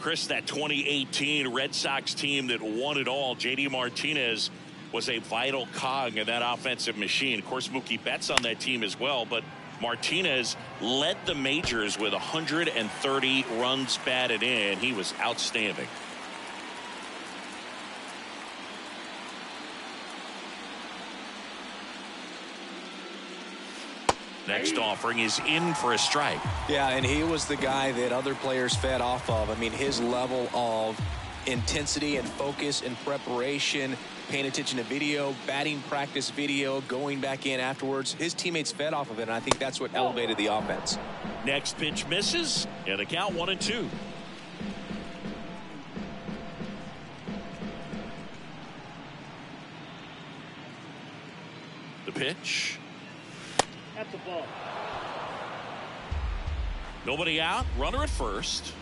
Chris, that 2018 Red Sox team that won it all, J.D. Martinez was a vital cog in that offensive machine. Of course, Mookie Betts on that team as well, but Martinez led the majors with 130 runs batted in. He was outstanding. Next offering is in for a strike. Yeah, and he was the guy that other players fed off of. I mean, his level of intensity and focus and preparation, paying attention to video, batting practice video, going back in afterwards. His teammates fed off of it, and I think that's what elevated the offense. Next pitch misses, and a count 1-2. The pitch. At the ball. Nobody out. Runner at first.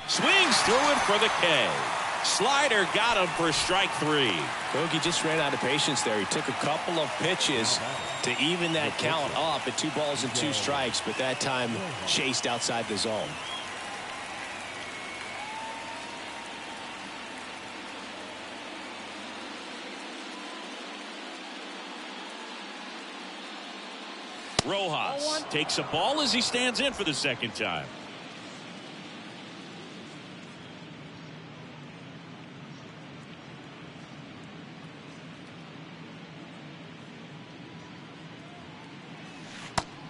Swings through it for the K. Slider got him for strike 3. Bogey just ran out of patience there. He took a couple of pitches to even that count up at 2 balls and 2 strikes, but that time chased outside the zone. Rojas takes a ball as he stands in for the second time.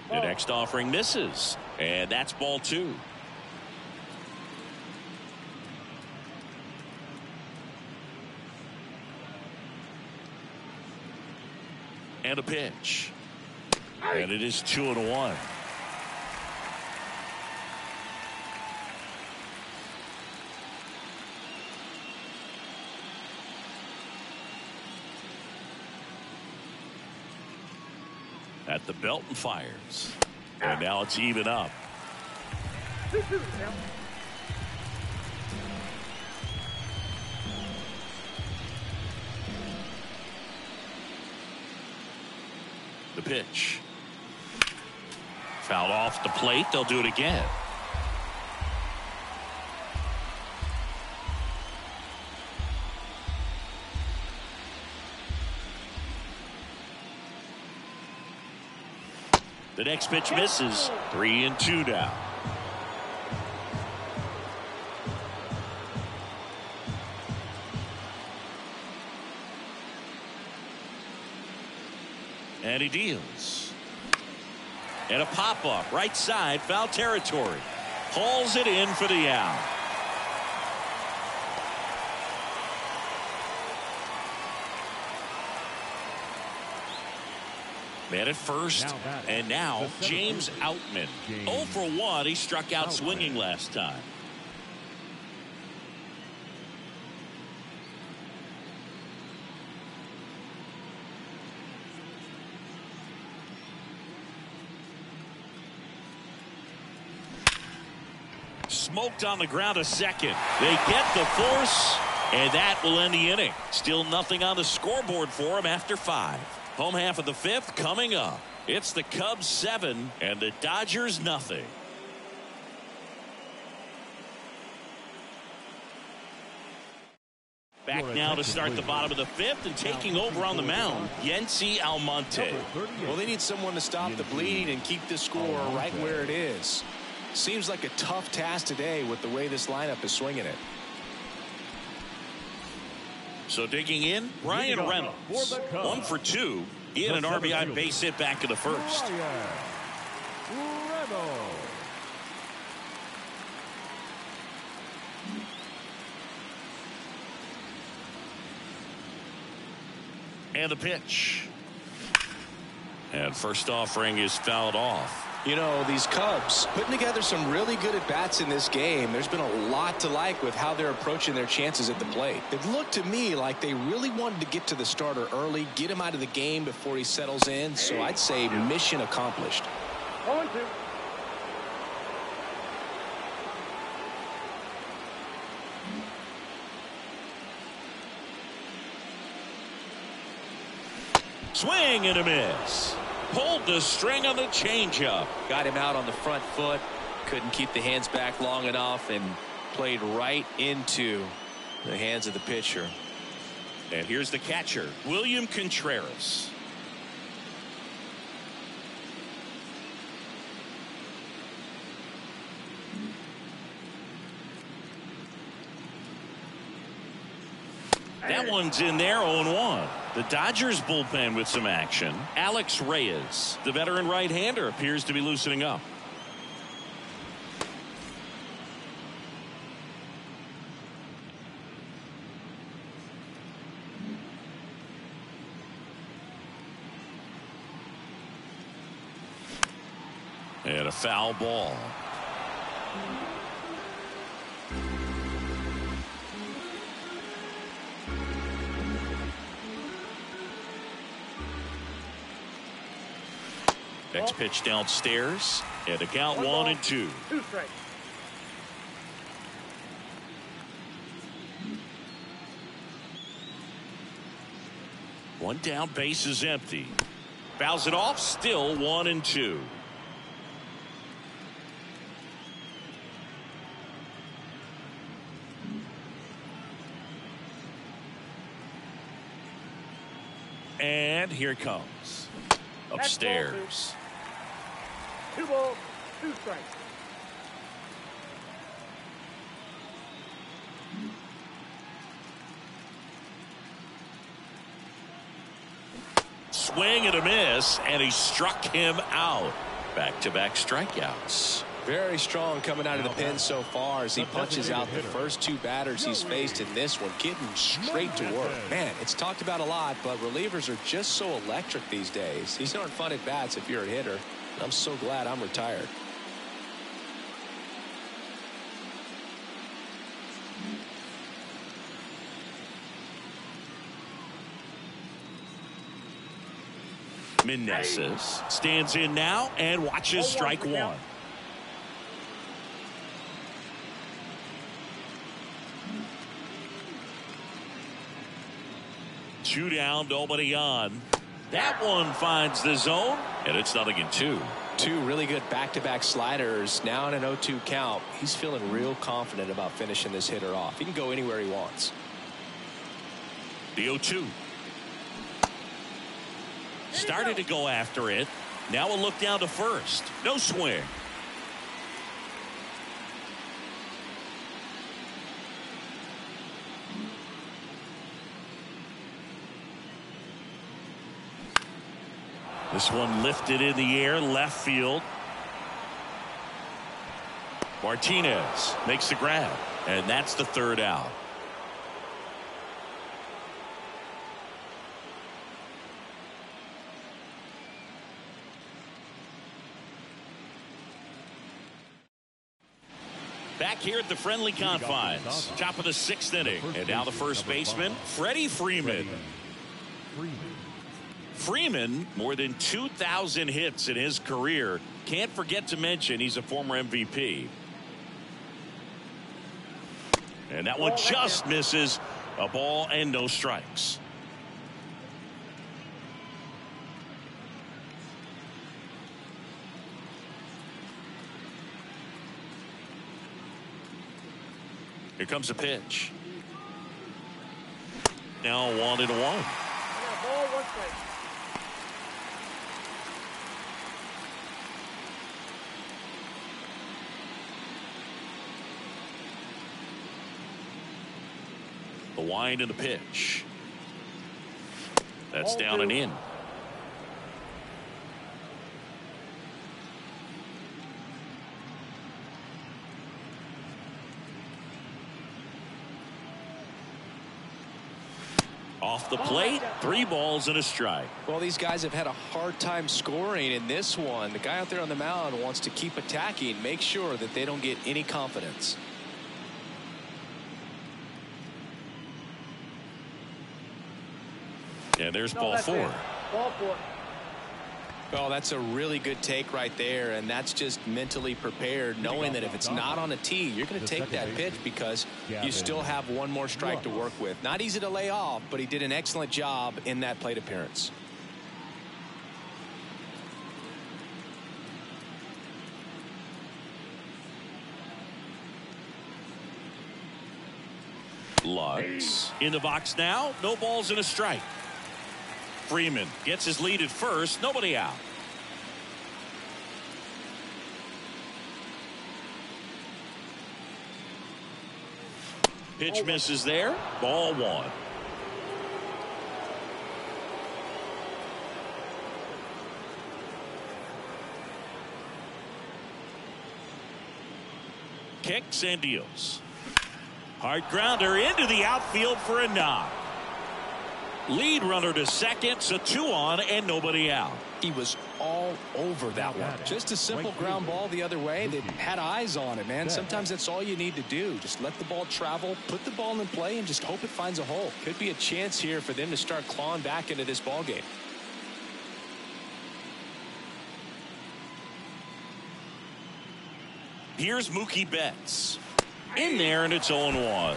The next offering misses, and that's ball 2. And a pitch. And it is 2-1. At the belt and fires. And now it's even up. The pitch. Foul off the plate. They'll do it again. The next pitch misses. 3-2 now. And he deals. And a pop-up right side, foul territory. Hauls it in for the out. Man at first, and now James Outman. 0 for 1. He struck out swinging last time. Smoked on the ground a second. They get the force, and that will end the inning. Still nothing on the scoreboard for him after 5. Home half of the 5th coming up. It's the Cubs 7 and the Dodgers nothing. Back now to start the bottom of the 5th, and taking over on the mound, Yency Almonte. Well, they need someone to stop the bleed and keep the score right where it is. Seems like a tough task today with the way this lineup is swinging it. So digging in, Ryan Reynolds. 1 for 2. He had an RBI base hit back in the first. And the pitch. And first offering is fouled off. You know, these Cubs putting together some really good at-bats in this game. There's been a lot to like with how they're approaching their chances at the plate. It looked to me like they really wanted to get to the starter early, get him out of the game before he settles in. So I'd say mission accomplished. 0-2. Swing and a miss. Pulled the string on the changeup. Got him out on the front foot. Couldn't keep the hands back long enough and played right into the hands of the pitcher. And here's the catcher, William Contreras. That one's in there, 0-1. The Dodgers bullpen with some action. Alex Reyes, the veteran right-hander, appears to be loosening up. And a foul ball. Next pitch downstairs, and a count 1-2. 2 strikes. One down, base is empty. Fouls it off, still 1-2. And here it comes. Upstairs. 2 balls, 2 strikes. Swing and a miss, and he struck him out. Back-to-back strikeouts. Very strong coming out of the pen so far as he punches out the first 2 batters he's faced in this one, getting straight to work. Man, it's talked about a lot, but relievers are just so electric these days. These aren't fun at bats if you're a hitter. I'm so glad I'm retired. Meneses stands in now and watches strike 1. Two down, nobody on. That one finds the zone, and it's 0-2. 2 really good back-to-back sliders. Now in an 0-2 count. He's feeling real confident about finishing this hitter off. He can go anywhere he wants. The 0-2. Started to go after it. Now a look down to first. No swing. This one lifted in the air, left field. Martinez makes the grab, and that's the third out. Back here at the friendly confines, top of the 6th inning, and now the first baseman, Freddie Freeman. Freeman, more than 2,000 hits in his career. Can't forget to mention he's a former MVP. And that one just misses. A ball and no strikes. Here comes a pitch. Now 1-1. Ball, 1 strike. The wind and the pitch. That's down and in. Off the plate, 3 balls and a strike. Well, these guys have had a hard time scoring in this one. The guy out there on the mound wants to keep attacking, make sure that they don't get any confidence. And there's ball 4. Ball 4. Oh, that's a really good take right there, and that's just mentally prepared, knowing that if it's not on a tee, you're going to take that pitch because you still have 1 more strike to work with. Not easy to lay off, but he did an excellent job in that plate appearance. Lutz in the box now. No balls and a strike. Freeman gets his lead at first. Nobody out. Pitch misses there. Ball 1. Kicks and deals. Hard grounder into the outfield for a knock. Lead runner to second, so 2 on and nobody out. He was all over that one. Just a simple ground ball the other way. They had eyes on it, man. Sometimes that's all you need to do. Just let the ball travel, put the ball in play, and just hope it finds a hole. Could be a chance here for them to start clawing back into this ball game. Here's Mookie Betts. In there, and it's 0-1. 0-1.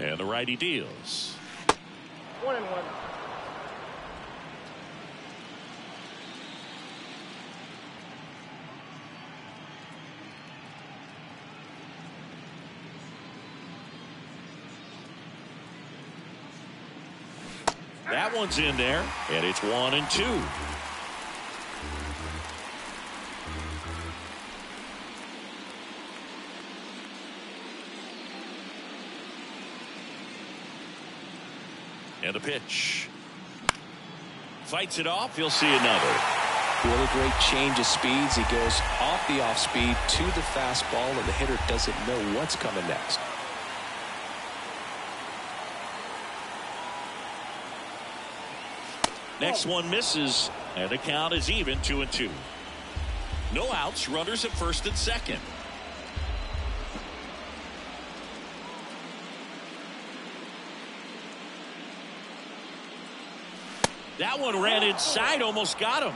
And the righty deals. 1-1. That one's in there, and it's 1-2. And a pitch. Fights it off. He'll see another. Really great change of speeds. He goes off the off speed to the fastball, and the hitter doesn't know what's coming next. Next one misses, and the count is even, 2-2. No outs, runners at first and second. That one ran inside, almost got him.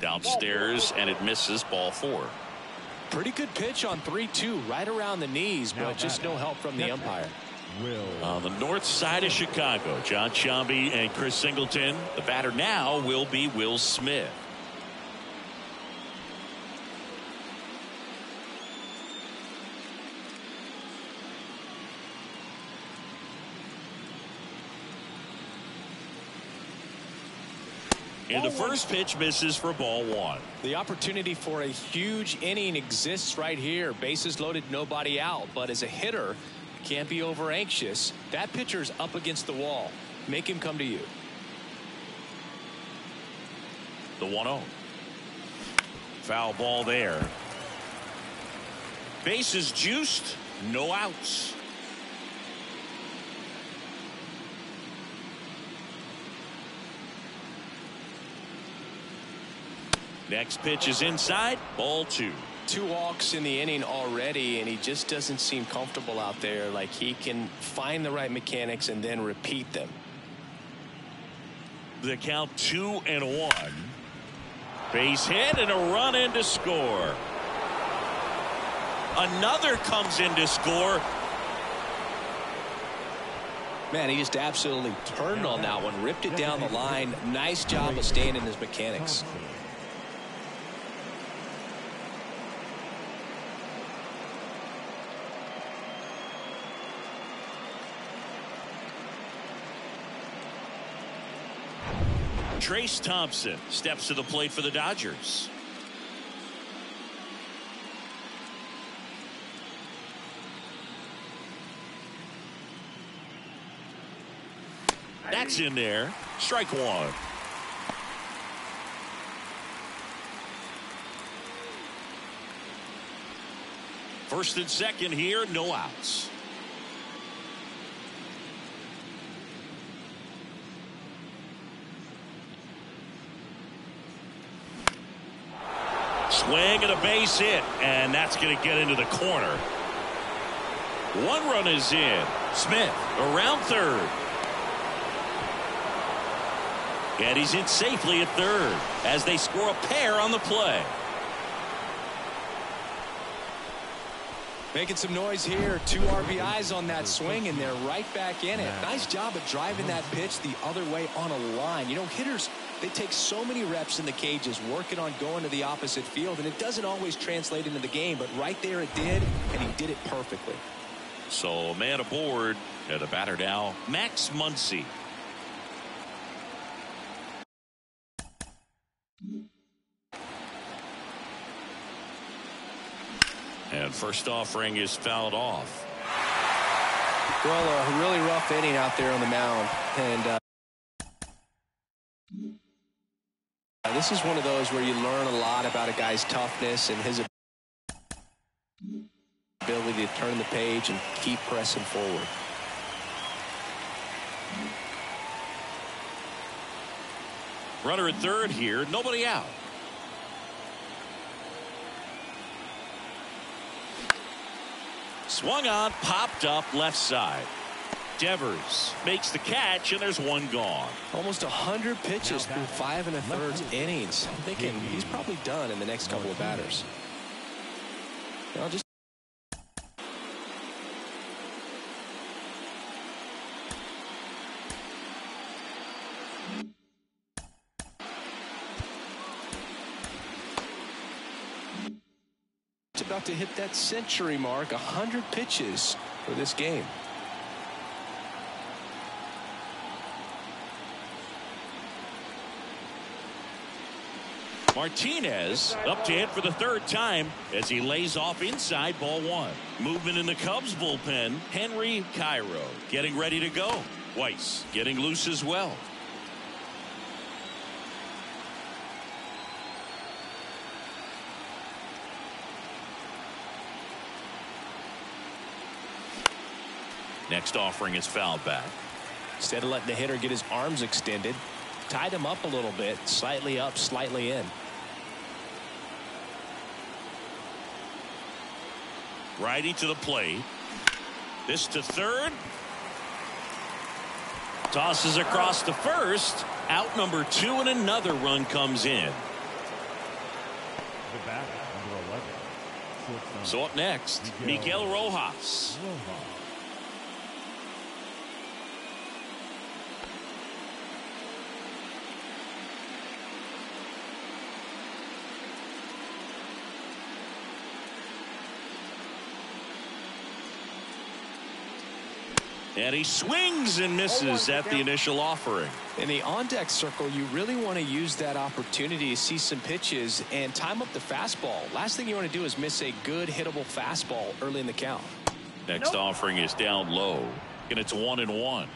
Downstairs, and it misses, ball 4. Pretty good pitch on 3-2, right around the knees, but just no help from the umpire. On the north side of Chicago, John Sciambi and Chris Singleton. The batter now will be Will Smith. And the first pitch misses for ball one. The opportunity for a huge inning exists right here. Bases loaded, nobody out. But as a hitter, can't be over anxious. That pitcher's up against the wall. Make him come to you. The 1-0. Foul ball there. Bases juiced, no outs. Next pitch is inside, ball two. 2 walks in the inning already, and he just doesn't seem comfortable out there. Like he can find the right mechanics and then repeat them. The count 2-1. Base hit and a run in to score. Another comes in to score. Man, he just absolutely turned on that one, ripped it down the line. Nice job of staying in his mechanics. Trace Thompson steps to the plate for the Dodgers. That's in there. Strike one. First and second here, no outs. Swing and a base hit, and that's going to get into the corner. 1 run is in. Smith around third. And he's in safely at third as they score a pair on the play. Making some noise here. 2 RBIs on that swing, and they're right back in it. Nice job of driving that pitch the other way on a line. You know, hitters, they take so many reps in the cages working on going to the opposite field, and it doesn't always translate into the game, but right there it did, and he did it perfectly. So a man aboard, and the batter now, Max Muncy. And first offering is fouled off. Well, a really rough inning out there on the mound. And this is one of those where you learn a lot about a guy's toughness and his ability to turn the page and keep pressing forward. Runner at third here, nobody out. Swung on, popped up left side. Devers makes the catch, and there's one gone. Almost 100 pitches through 5 1/3 innings. I'm thinking he's probably done in the next couple of batters. Now just about to hit that century mark. 100 pitches for this game. Martinez up to hit for the 3rd time as he lays off inside ball one. Movement in the Cubs bullpen. Henry Cairo getting ready to go. Weiss getting loose as well. Next offering is fouled back. Instead of letting the hitter get his arms extended, tied him up a little bit, slightly up, slightly in. Righty to the plate. This to third. Tosses across to first. Out number 2, and another run comes in. The batter, number 11. So up next, Miguel Rojas. And he swings and misses at the initial offering. In the on-deck circle, you really want to use that opportunity to see some pitches and time up the fastball. Last thing you want to do is miss a good hittable fastball early in the count. Next offering is down low, and it's 1-1.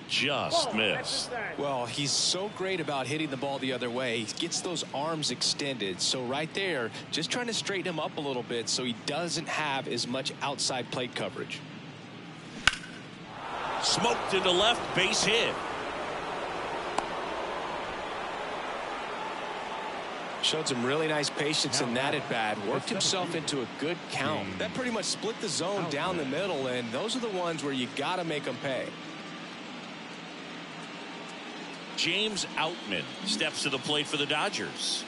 Just missed. Well, he's so great about hitting the ball the other way. He gets those arms extended. So right there, just trying to straighten him up a little bit so he doesn't have as much outside plate coverage. Smoked into left, base hit. Showed some really nice patience in that at bat. Worked himself into a good count. That pretty much split the zone down the middle, and those are the ones where you got to make them pay. James Outman steps to the plate for the Dodgers.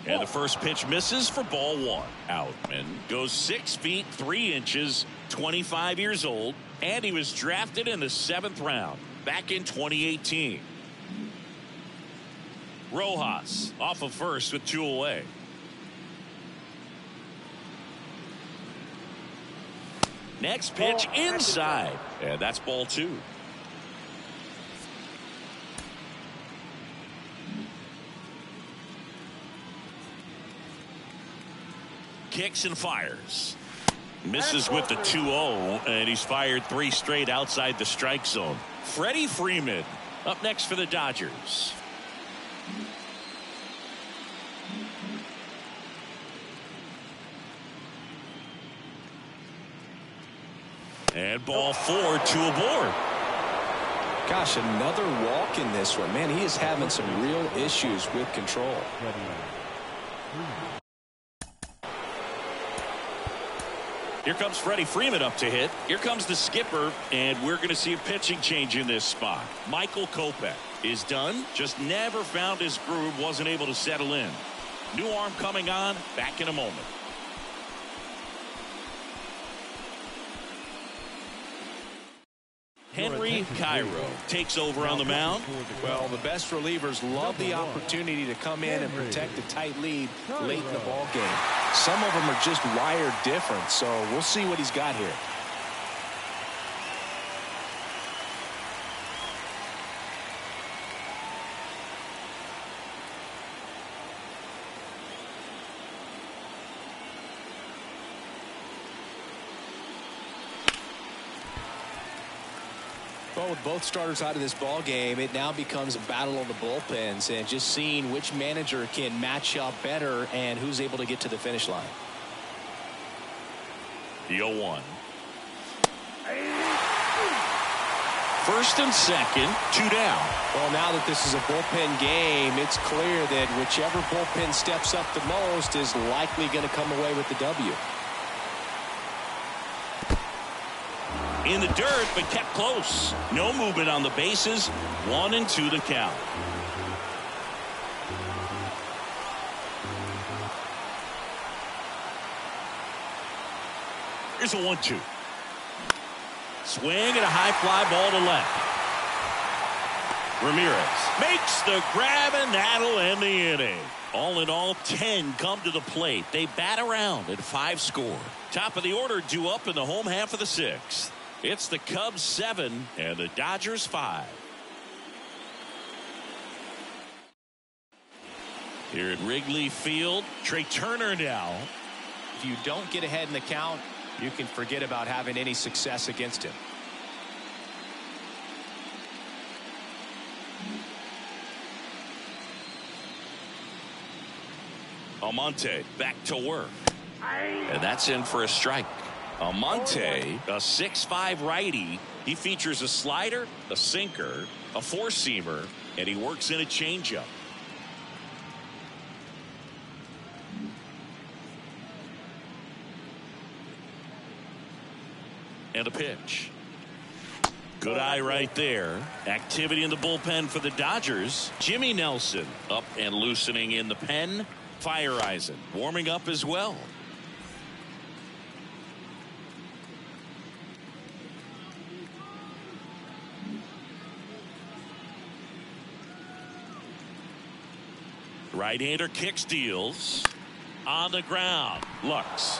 And the first pitch misses for ball one. Outman goes 6 feet 3 inches, 25 years old, and he was drafted in the 7th round back in 2018. Rojas off of first with 2 away. Next pitch inside, and that's ball 2. Kicks and fires. Misses with the 2-0, and he's fired 3 straight outside the strike zone. Freddie Freeman up next for the Dodgers. And ball 4, 2 aboard. Gosh, another walk in this one. Man, he is having some real issues with control. Here comes Freddie Freeman up to hit. Here comes the skipper, and we're going to see a pitching change in this spot. Michael Kopech is done. Just never found his groove. Wasn't able to settle in. New arm coming on. Back in a moment. Henry Cairo takes over on the mound. Well, the best relievers love the opportunity to come in and protect a tight lead late in the ball game. Some of them are just wired different, so we'll see what he's got here. Well, with both starters out of this ball game, it now becomes a battle of the bullpens and just seeing which manager can match up better and who's able to get to the finish line. The 0-1. First and second, 2 down. Well, now that this is a bullpen game, it's clear that whichever bullpen steps up the most is likely going to come away with the W. In the dirt, but kept close. No movement on the bases. 1-2 the count. Here's a 1-2. Swing and a high fly ball to left. Ramirez makes the grab, and that'll end the inning. All in all, 10 come to the plate. They bat around and 5 score. Top of the order due up in the home half of the 6th. It's the Cubs 7 and the Dodgers 5. Here at Wrigley Field, Trey Turner now. If you don't get ahead in the count, you can forget about having any success against him. Almonte back to work. And that's in for a strike. Almonte, a 6'5" righty. He features a slider, a sinker, a 4-seamer, and he works in a changeup. And a pitch. Good eye right there. Activity in the bullpen for the Dodgers. Jimmy Nelson up and loosening in the pen. Feyereisen warming up as well. Right-hander kicks, deals. On the ground. Lux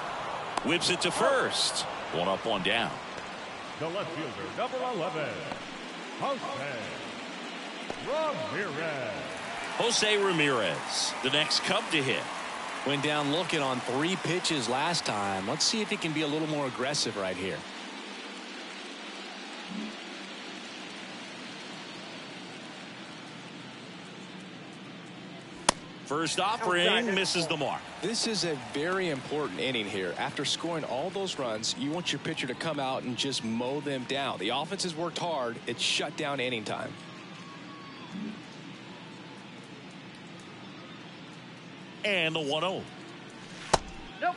whips it to first. One up, one down. The left fielder, number 11, Jose Ramirez, the next Cub to hit. Went down looking on 3 pitches last time. Let's see if he can be a little more aggressive right here. First offering misses the mark. This is a very important inning here. After scoring all those runs, you want your pitcher to come out and just mow them down. The offense has worked hard. It's shut down inning time. And the 1-0. Nope.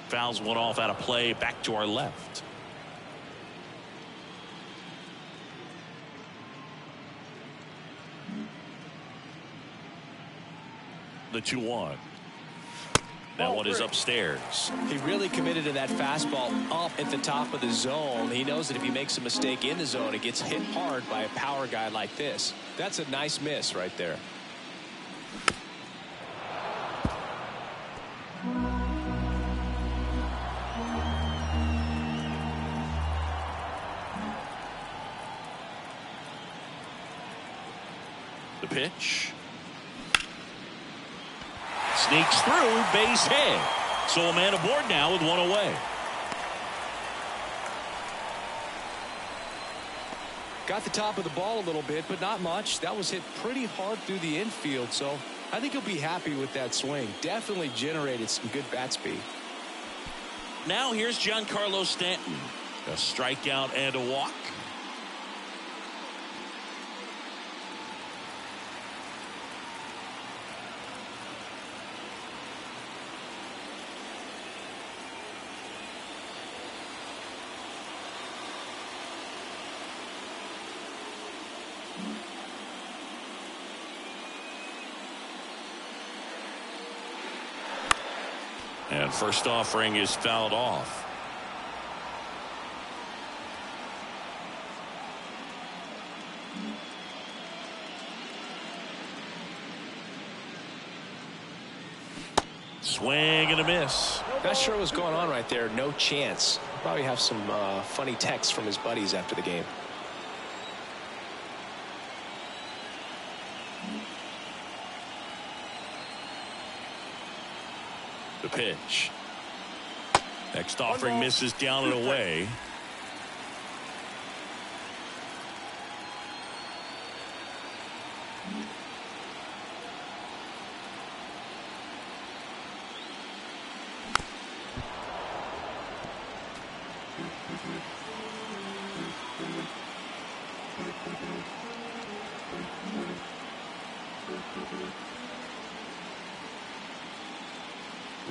Fouls one off out of play, back to our left. The 2-1. That one is upstairs. He really committed to that fastball up at the top of the zone. He knows that if he makes a mistake in the zone, it gets hit hard by a power guy like this. That's a nice miss right there. The pitch. Sneaks through, base hit. So a man aboard now with one away. Got the top of the ball a little bit, but not much. That was hit pretty hard through the infield, so I think he'll be happy with that swing. Definitely generated some good bat speed. Now here's Giancarlo Stanton. A strikeout and a walk. And first offering is fouled off. Swing and a miss. Not sure what's going on right there. No chance. Probably have some funny texts from his buddies after the game. The pitch. Next offering misses down and away.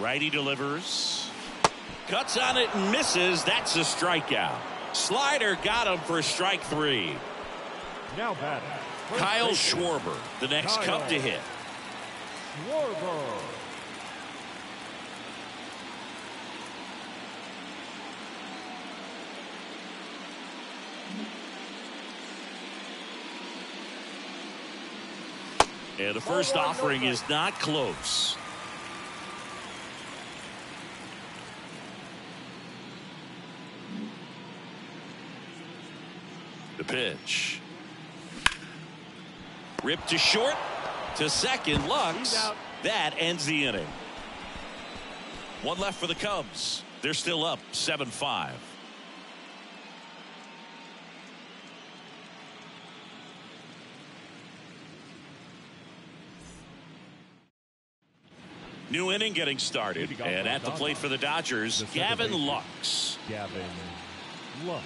Righty delivers. Cuts on it and misses. That's a strikeout. Slider got him for strike 3. Now batting, Kyle Schwarber, the next Cub to hit. Schwarber. And the first offering is not close. The pitch. Ripped to short. To second. Lux. That ends the inning. One left for the Cubs. They're still up 7-5. New inning getting started. And at the plate for the Dodgers, Gavin Lux. Gavin Lux.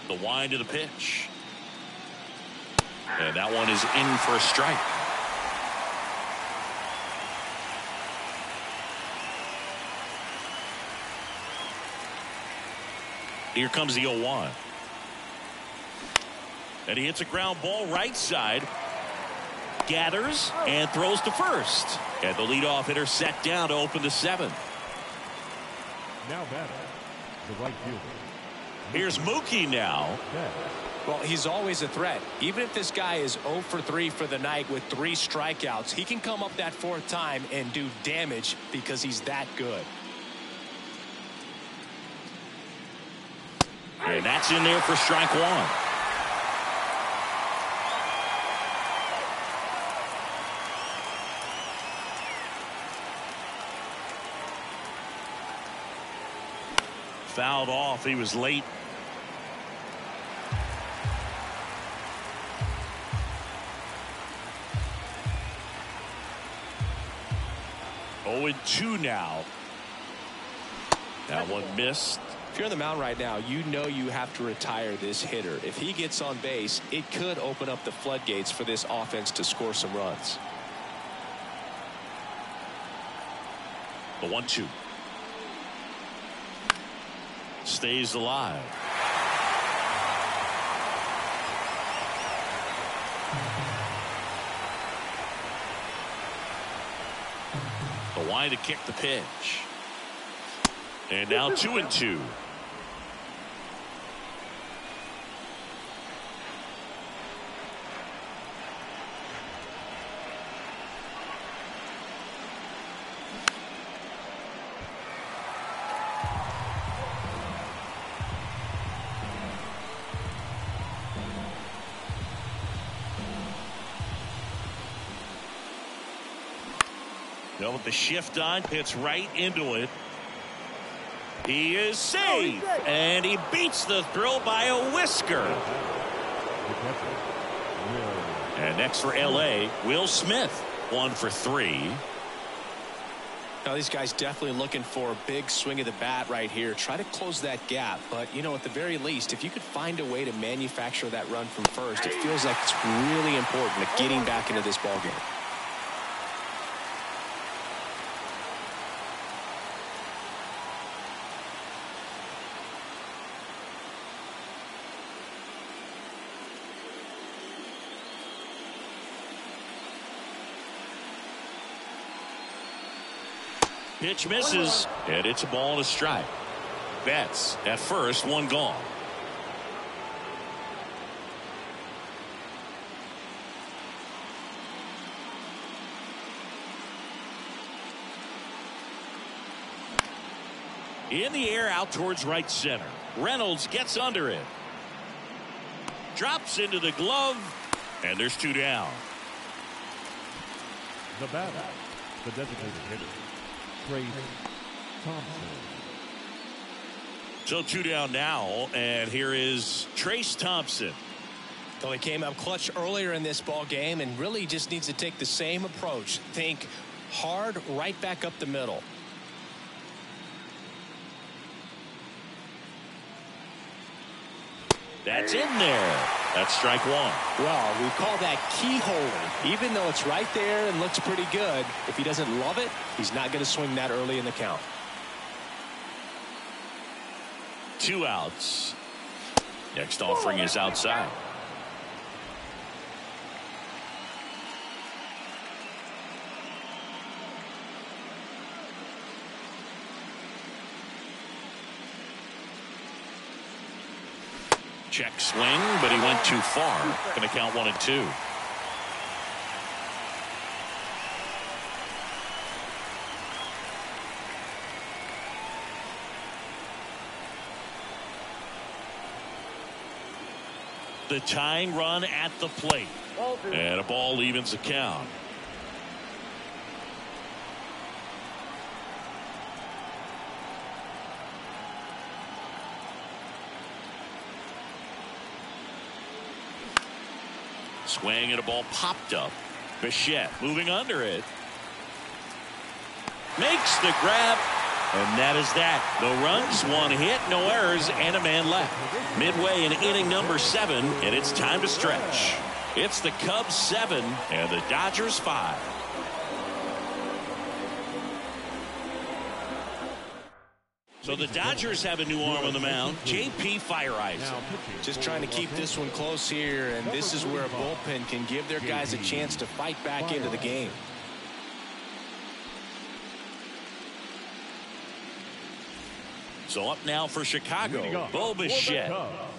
The wind of the pitch. And that one is in for a strike. Here comes the 0-1. And he hits a ground ball right side. Gathers and throws to first. And the leadoff hitter set down to open the 7th. Now batting, the right fielder. Here's Mookie now. Well, he's always a threat. Even if this guy is 0 for 3 for the night with 3 strikeouts, he can come up that 4th time and do damage because he's that good. And that's in there for strike 1. Fouled off. He was late. Oh, and 2 now. That one missed. If you're on the mound right now, you know you have to retire this hitter. If he gets on base, it could open up the floodgates for this offense to score some runs. The 1-2. Stays alive. The line to kick the pitch. And now 2-2. Well, with the shift on, hits right into it. He is safe, and he beats the throw by a whisker. And next for LA, Will Smith, 1 for 3. Now these guys definitely looking for a big swing of the bat right here. Try to close that gap, but you know, at the very least, if you could find a way to manufacture that run from first, it feels like it's really important at getting back into this ball game. Pitch misses, and it's a ball and a strike. Betts at first, 1 gone. In the air out towards right center. Reynolds gets under it. Drops into the glove, and there's 2 down. The batter, the designated hitter, Trace Thompson. So 2 down now, and here is Trace Thompson. Well, he came up clutch earlier in this ball game and really just needs to take the same approach. Think hard right back up the middle. That's in there. That's strike 1. Well, we call that keyholing. Even though it's right there and looks pretty good, if he doesn't love it, he's not going to swing that early in the count. 2 outs. Next offering is outside. Check swing, but he went too far. Going to count 1 and 2. The tying run at the plate. And a ball evens the count. Swing and a ball popped up. Bichette moving under it. Makes the grab. And that is that. No runs, 1 hit, no errors, and a man left. Midway in inning number 7, and it's time to stretch. It's the Cubs 7 and the Dodgers 5. So the Dodgers have a new arm on the mound, J.P. Fire Eyes. Just trying to keep this one close here, and this is where a bullpen can give their guys a chance to fight back into the game. So up now for Chicago, Bo Bichette.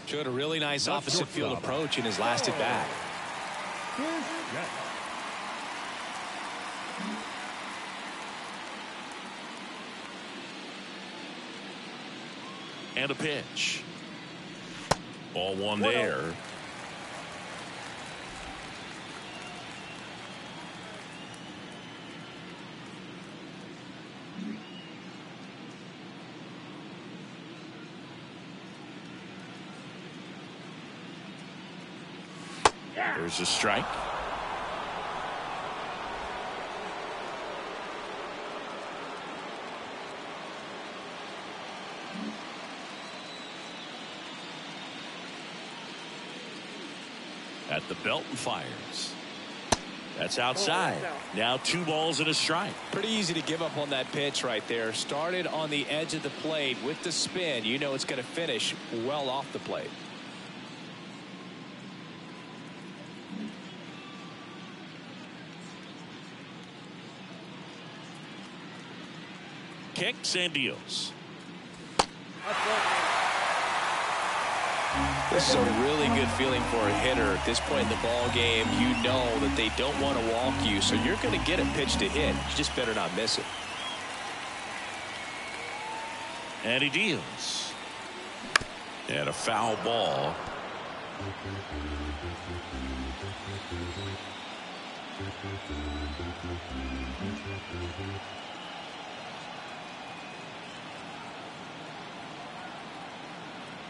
Showed a really nice opposite field approach in his last at bat. And a pitch. Ball one there. There's a strike. At the belt and fires. That's outside. Now 2 balls and a strike. Pretty easy to give up on that pitch right there. Started on the edge of the plate with the spin. You know it's going to finish well off the plate. Kicks and deals. This is a really good feeling for a hitter at this point in the ball game. You know that they don't want to walk you, so you're going to get a pitch to hit. You just better not miss it. And he deals. And a foul ball.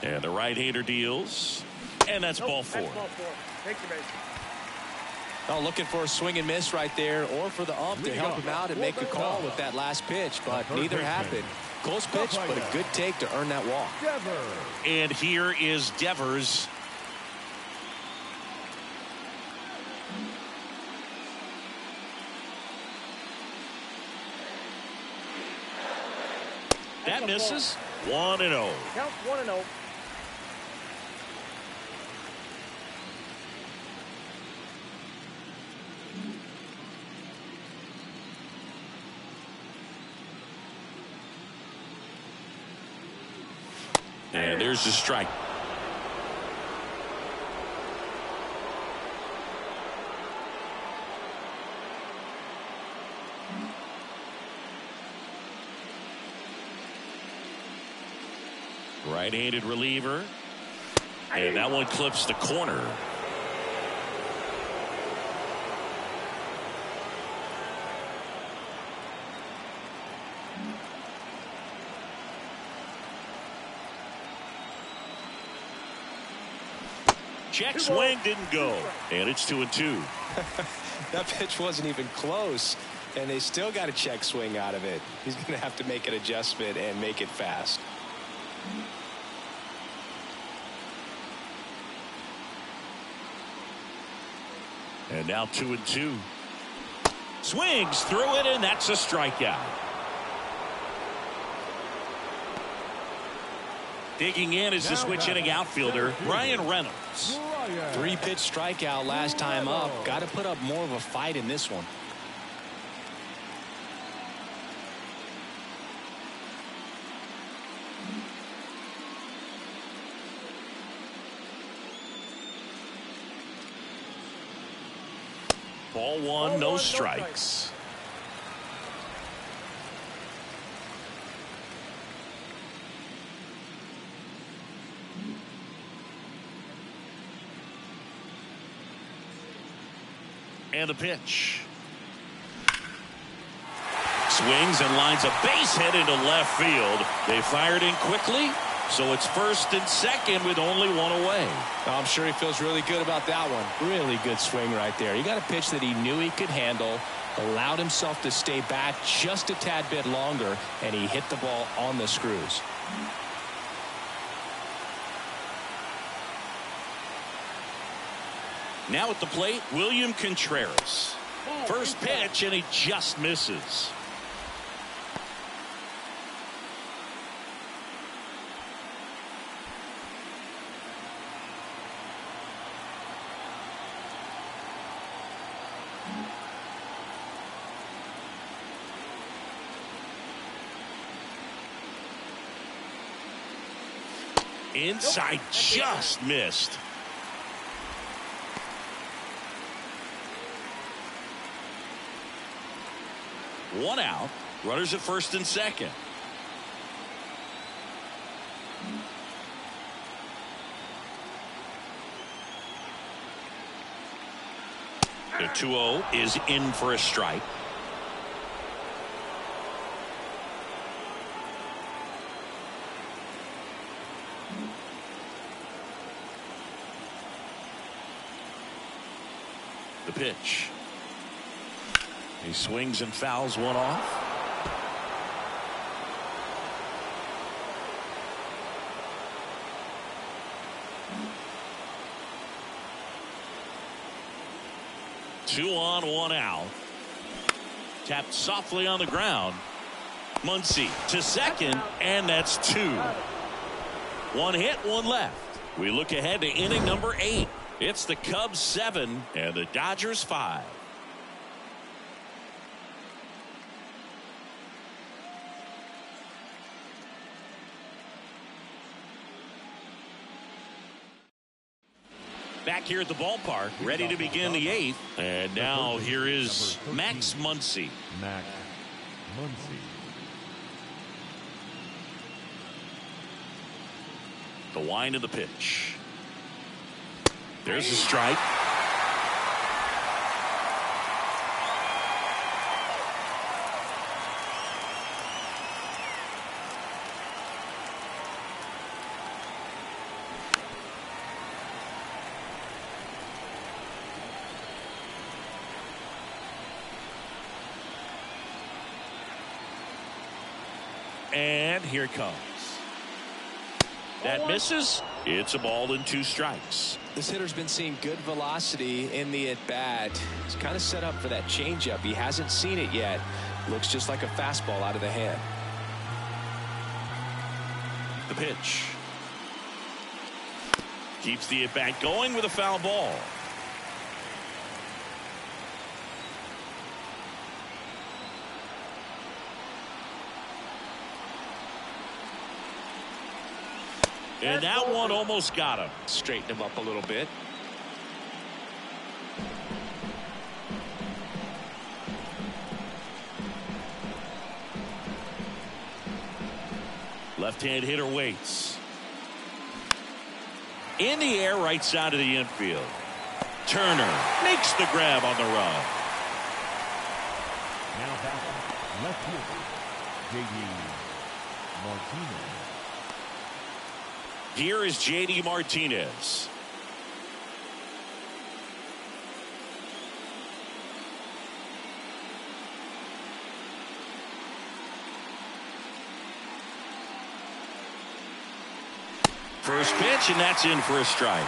And the right-hander deals. And that's ball 4. Take your base. Oh, looking for a swing and miss right there, or for the ump to help him out and make a call with that last pitch, but neither happened. Close pitch, but a good take to earn that walk. And here is Devers. That misses. 1-0. Count 1-0. And there's the strike. Right-handed reliever. And that one clips the corner. Check swing didn't go. And it's 2-2. That pitch wasn't even close, and they still got a check swing out of it. He's going to have to make an adjustment and make it fast. And now 2-2. Swings through it, and that's a strikeout. Digging in is the switch-hitting outfielder, Brian Reynolds. 3-pitch strikeout last time up. Got to put up more of a fight in this one. Ball 1, no strikes. And a pitch. Swings and lines a base hit into left field. They fired in quickly, so it's first and second with only one away. I'm sure he feels really good about that one. Really good swing right there. He got a pitch that he knew he could handle, allowed himself to stay back just a tad bit longer, and he hit the ball on the screws. Now at the plate, William Contreras. First pitch, and he just misses. Inside, just missed. One out. Runners at first and second. The 2-0 is in for a strike. The pitch. He swings and fouls one off. Two on, one out. Tapped softly on the ground. Muncy to second, and that's two. One hit, one left. We look ahead to inning number 8. It's the Cubs 7 and the Dodgers 5. Back here at the ballpark, ready to begin the 8th. And now here is Max Muncy. Max Muncy. The wind of the pitch. There's a strike. And here it comes. That misses. It's a ball and 2 strikes. This hitter's been seeing good velocity in the at-bat. He's kind of set up for that changeup. He hasn't seen it yet. Looks just like a fastball out of the hand. The pitch. Keeps the at-bat going with a foul ball. And that one almost got him. Straighten him up a little bit. Left-hand hitter waits. In the air, right side of the infield. Turner makes the grab on the run. Now back left fielder J.D. Martinez. Here is J.D. Martinez. First pitch, and that's in for a strike.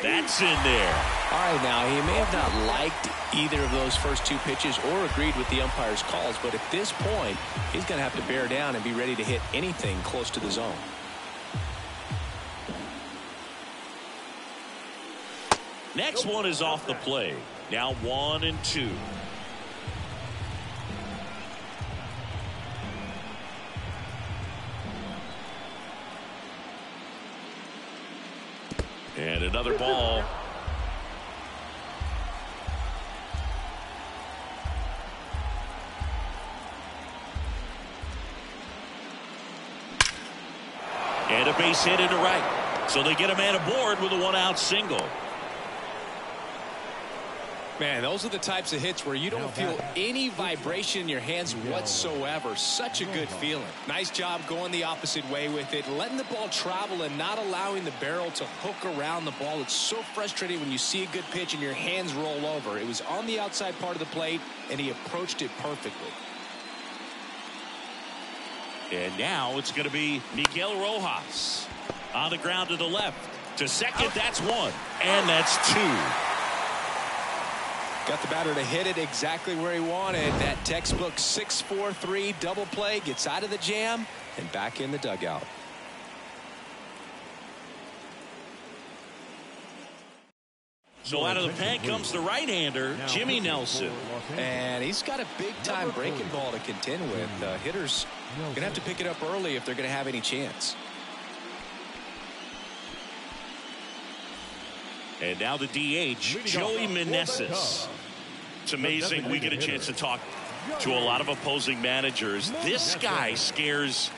That's in there. All right, now, he may have not liked either of those first 2 pitches or agreed with the umpire's calls, but at this point, he's going to have to bear down and be ready to hit anything close to the zone. Next one is off the plate. Now 1-2. And another ball. And a base hit into right. So they get a man aboard with a 1-out single. Man, those are the types of hits where you don't feel any vibration in your hands whatsoever. Such a good feeling. Nice job going the opposite way with it, letting the ball travel and not allowing the barrel to hook around the ball. It's so frustrating when you see a good pitch and your hands roll over. It was on the outside part of the plate, and he approached it perfectly. And now it's going to be Miguel Rojas on the ground to the left. To second, that's 1. And that's 2. Got the batter to hit it exactly where he wanted. That textbook 6-4-3 double play, gets out of the jam and back in the dugout. So out of the pen comes the right-hander, Jimmy Nelson. And he's got a big-time breaking ball to contend with. Hitters going to have to pick it up early if they're going to have any chance. And now the DH, Joey Meneses. It's amazing we get a chance to talk to a lot of opposing managers. This guy scares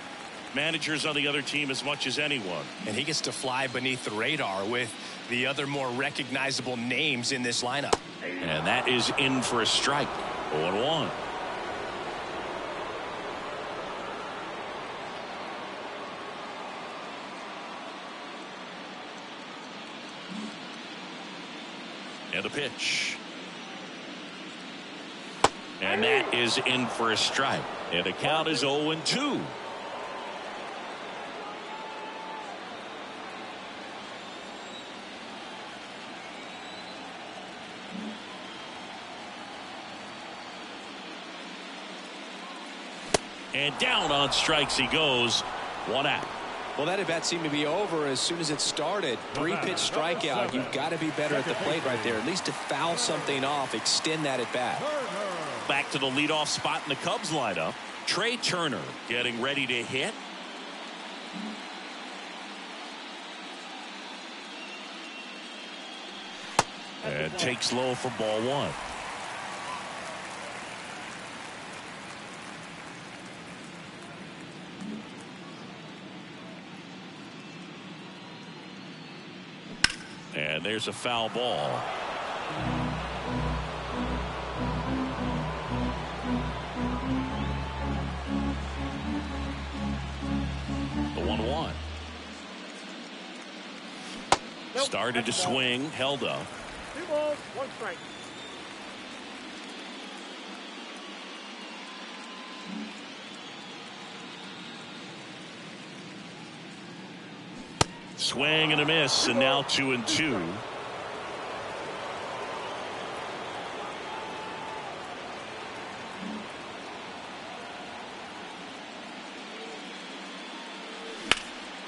managers on the other team as much as anyone. And he gets to fly beneath the radar with the other more recognizable names in this lineup. And that is in for a strike. 0-1. And a pitch. And that is in for a strike. And the count is 0-2. And down on strikes he goes. 1 out. Well, that at bat seemed to be over as soon as it started. 3-pitch strikeout. You've got to be better at the plate right there, at least to foul something off, extend that at bat. Back to the leadoff spot in the Cubs lineup. Trey Turner getting ready to hit. And takes low for ball 1. And there's a foul ball. The 1-1. Started to swing, held up. 2 balls, 1 strike. Swing and a miss, and now 2-2.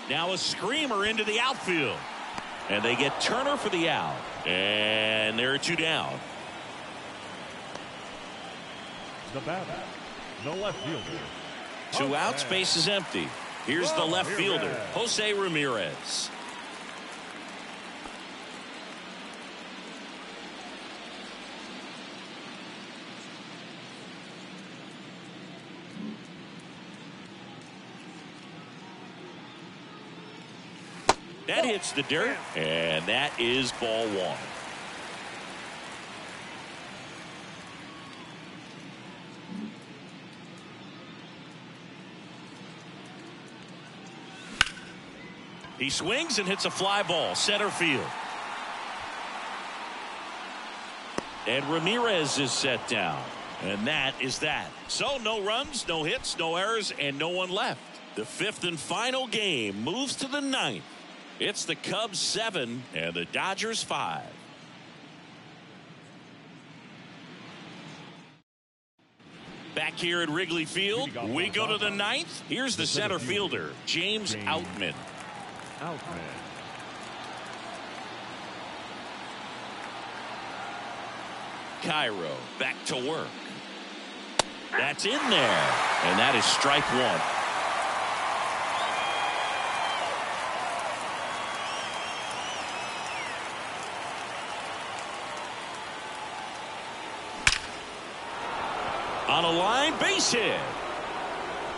Now a screamer into the outfield. And they get Turner for the out. And there are 2 down. The batter, the left fielder. 2 outs, base is empty. Here's the left fielder, Jose Ramirez. That hits the dirt, and that is ball 1. He swings and hits a fly ball, center field. And Ramirez is set down. And that is that. So no runs, no hits, no errors, and no one left. The 5th and final game moves to the 9th. It's the Cubs 7 and the Dodgers 5. Back here at Wrigley Field, we go to the 9th. Here's the center fielder, James Outman. Cairo back to work. That's in there. And that is strike 1. On a line, base hit.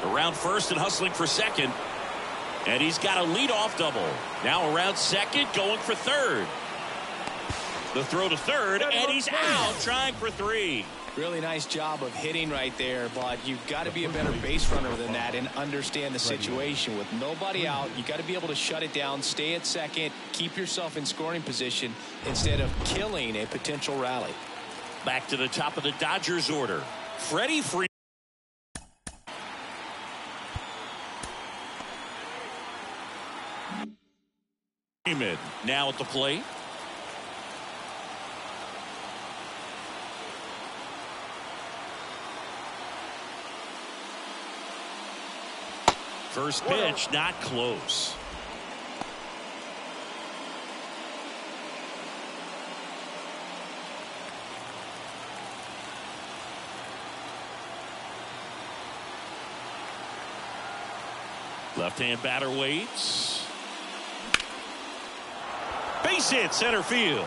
Around first and hustling for second. And he's got a leadoff double. Now around second, going for third. The throw to third, and he's out, trying for 3. Really nice job of hitting right there, but you've got to be a better base runner than that and understand the situation. With nobody out, you got to be able to shut it down, stay at second, keep yourself in scoring position instead of killing a potential rally. Back to the top of the Dodgers order. Freddie Freeman. Now at the plate. First pitch, not close. Left-hand batter waits. Base hit center field.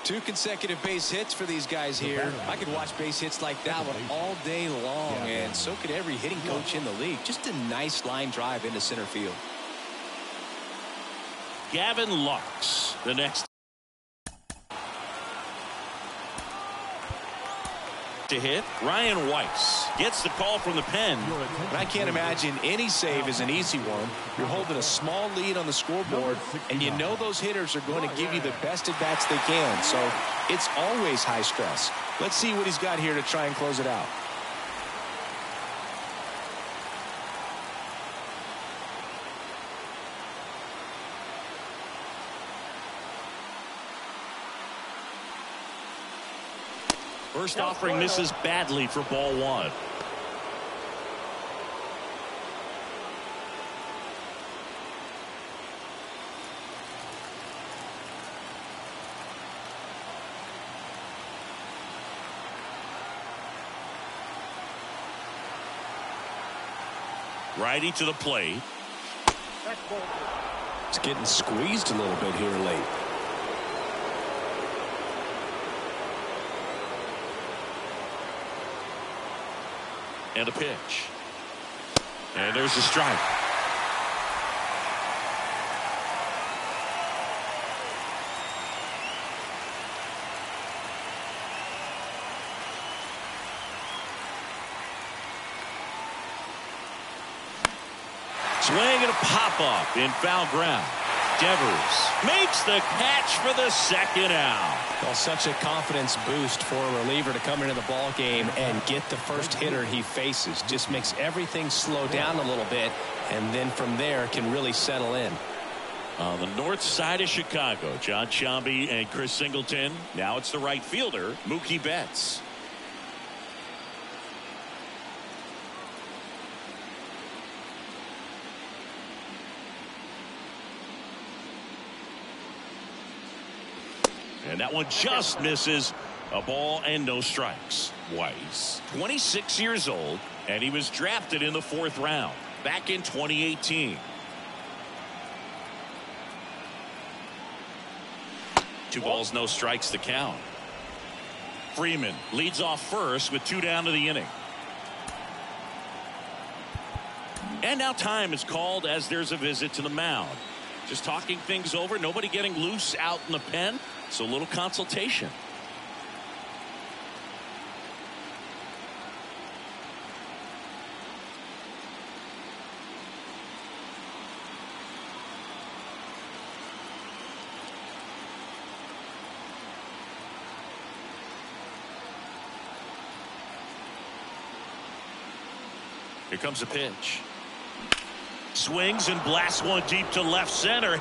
Two consecutive base hits for these guys here. I could watch base hits like that one all day long, and so could every hitting coach in the league. Just a nice line drive into center field. Gavin Lux, the next to hit. Ryan Weiss gets the call from the pen. And I can't imagine any save is an easy one. You're holding a small lead on the scoreboard, and you know those hitters are going to give you the best at bats they can. So it's always high stress. Let's see what he's got here to try and close it out. First offering misses badly for ball one. Righty to the plate. It's getting squeezed a little bit here late. And a pitch. And there's a strike. Swing and a pop-up in foul ground. Devers makes the catch for the second out. Well, such a confidence boost for a reliever to come into the ball game and get the first hitter he faces. Just makes everything slow down a little bit, and then from there can really settle in. On the north side of Chicago, John Sciambi and Chris Singleton. Now it's the right fielder, Mookie Betts. And that one just misses. A ball and no strikes. Weiss, 26 years old, and he was drafted in the 4th round back in 2018. 2 balls, no strikes to count. Freeman leads off first with 2 down to the inning. And now time is called as there's a visit to the mound. Just talking things over, nobody getting loose out in the pen, so a little consultation. Here comes a pitch. Swings and blasts one deep to left center.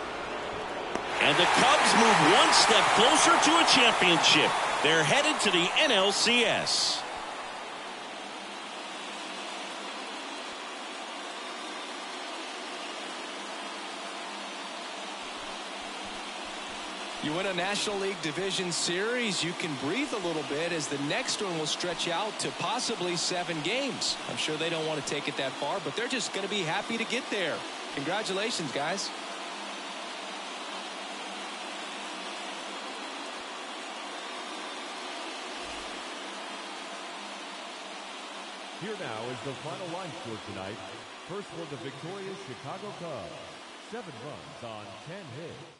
And the Cubs move one step closer to a championship. They're headed to the NLCS. You win a National League Division Series, you can breathe a little bit as the next one will stretch out to possibly 7 games. I'm sure they don't want to take it that far, but they're just going to be happy to get there. Congratulations, guys. Here now is the final line score tonight. First for the victorious Chicago Cubs. 7 runs on 10 hits.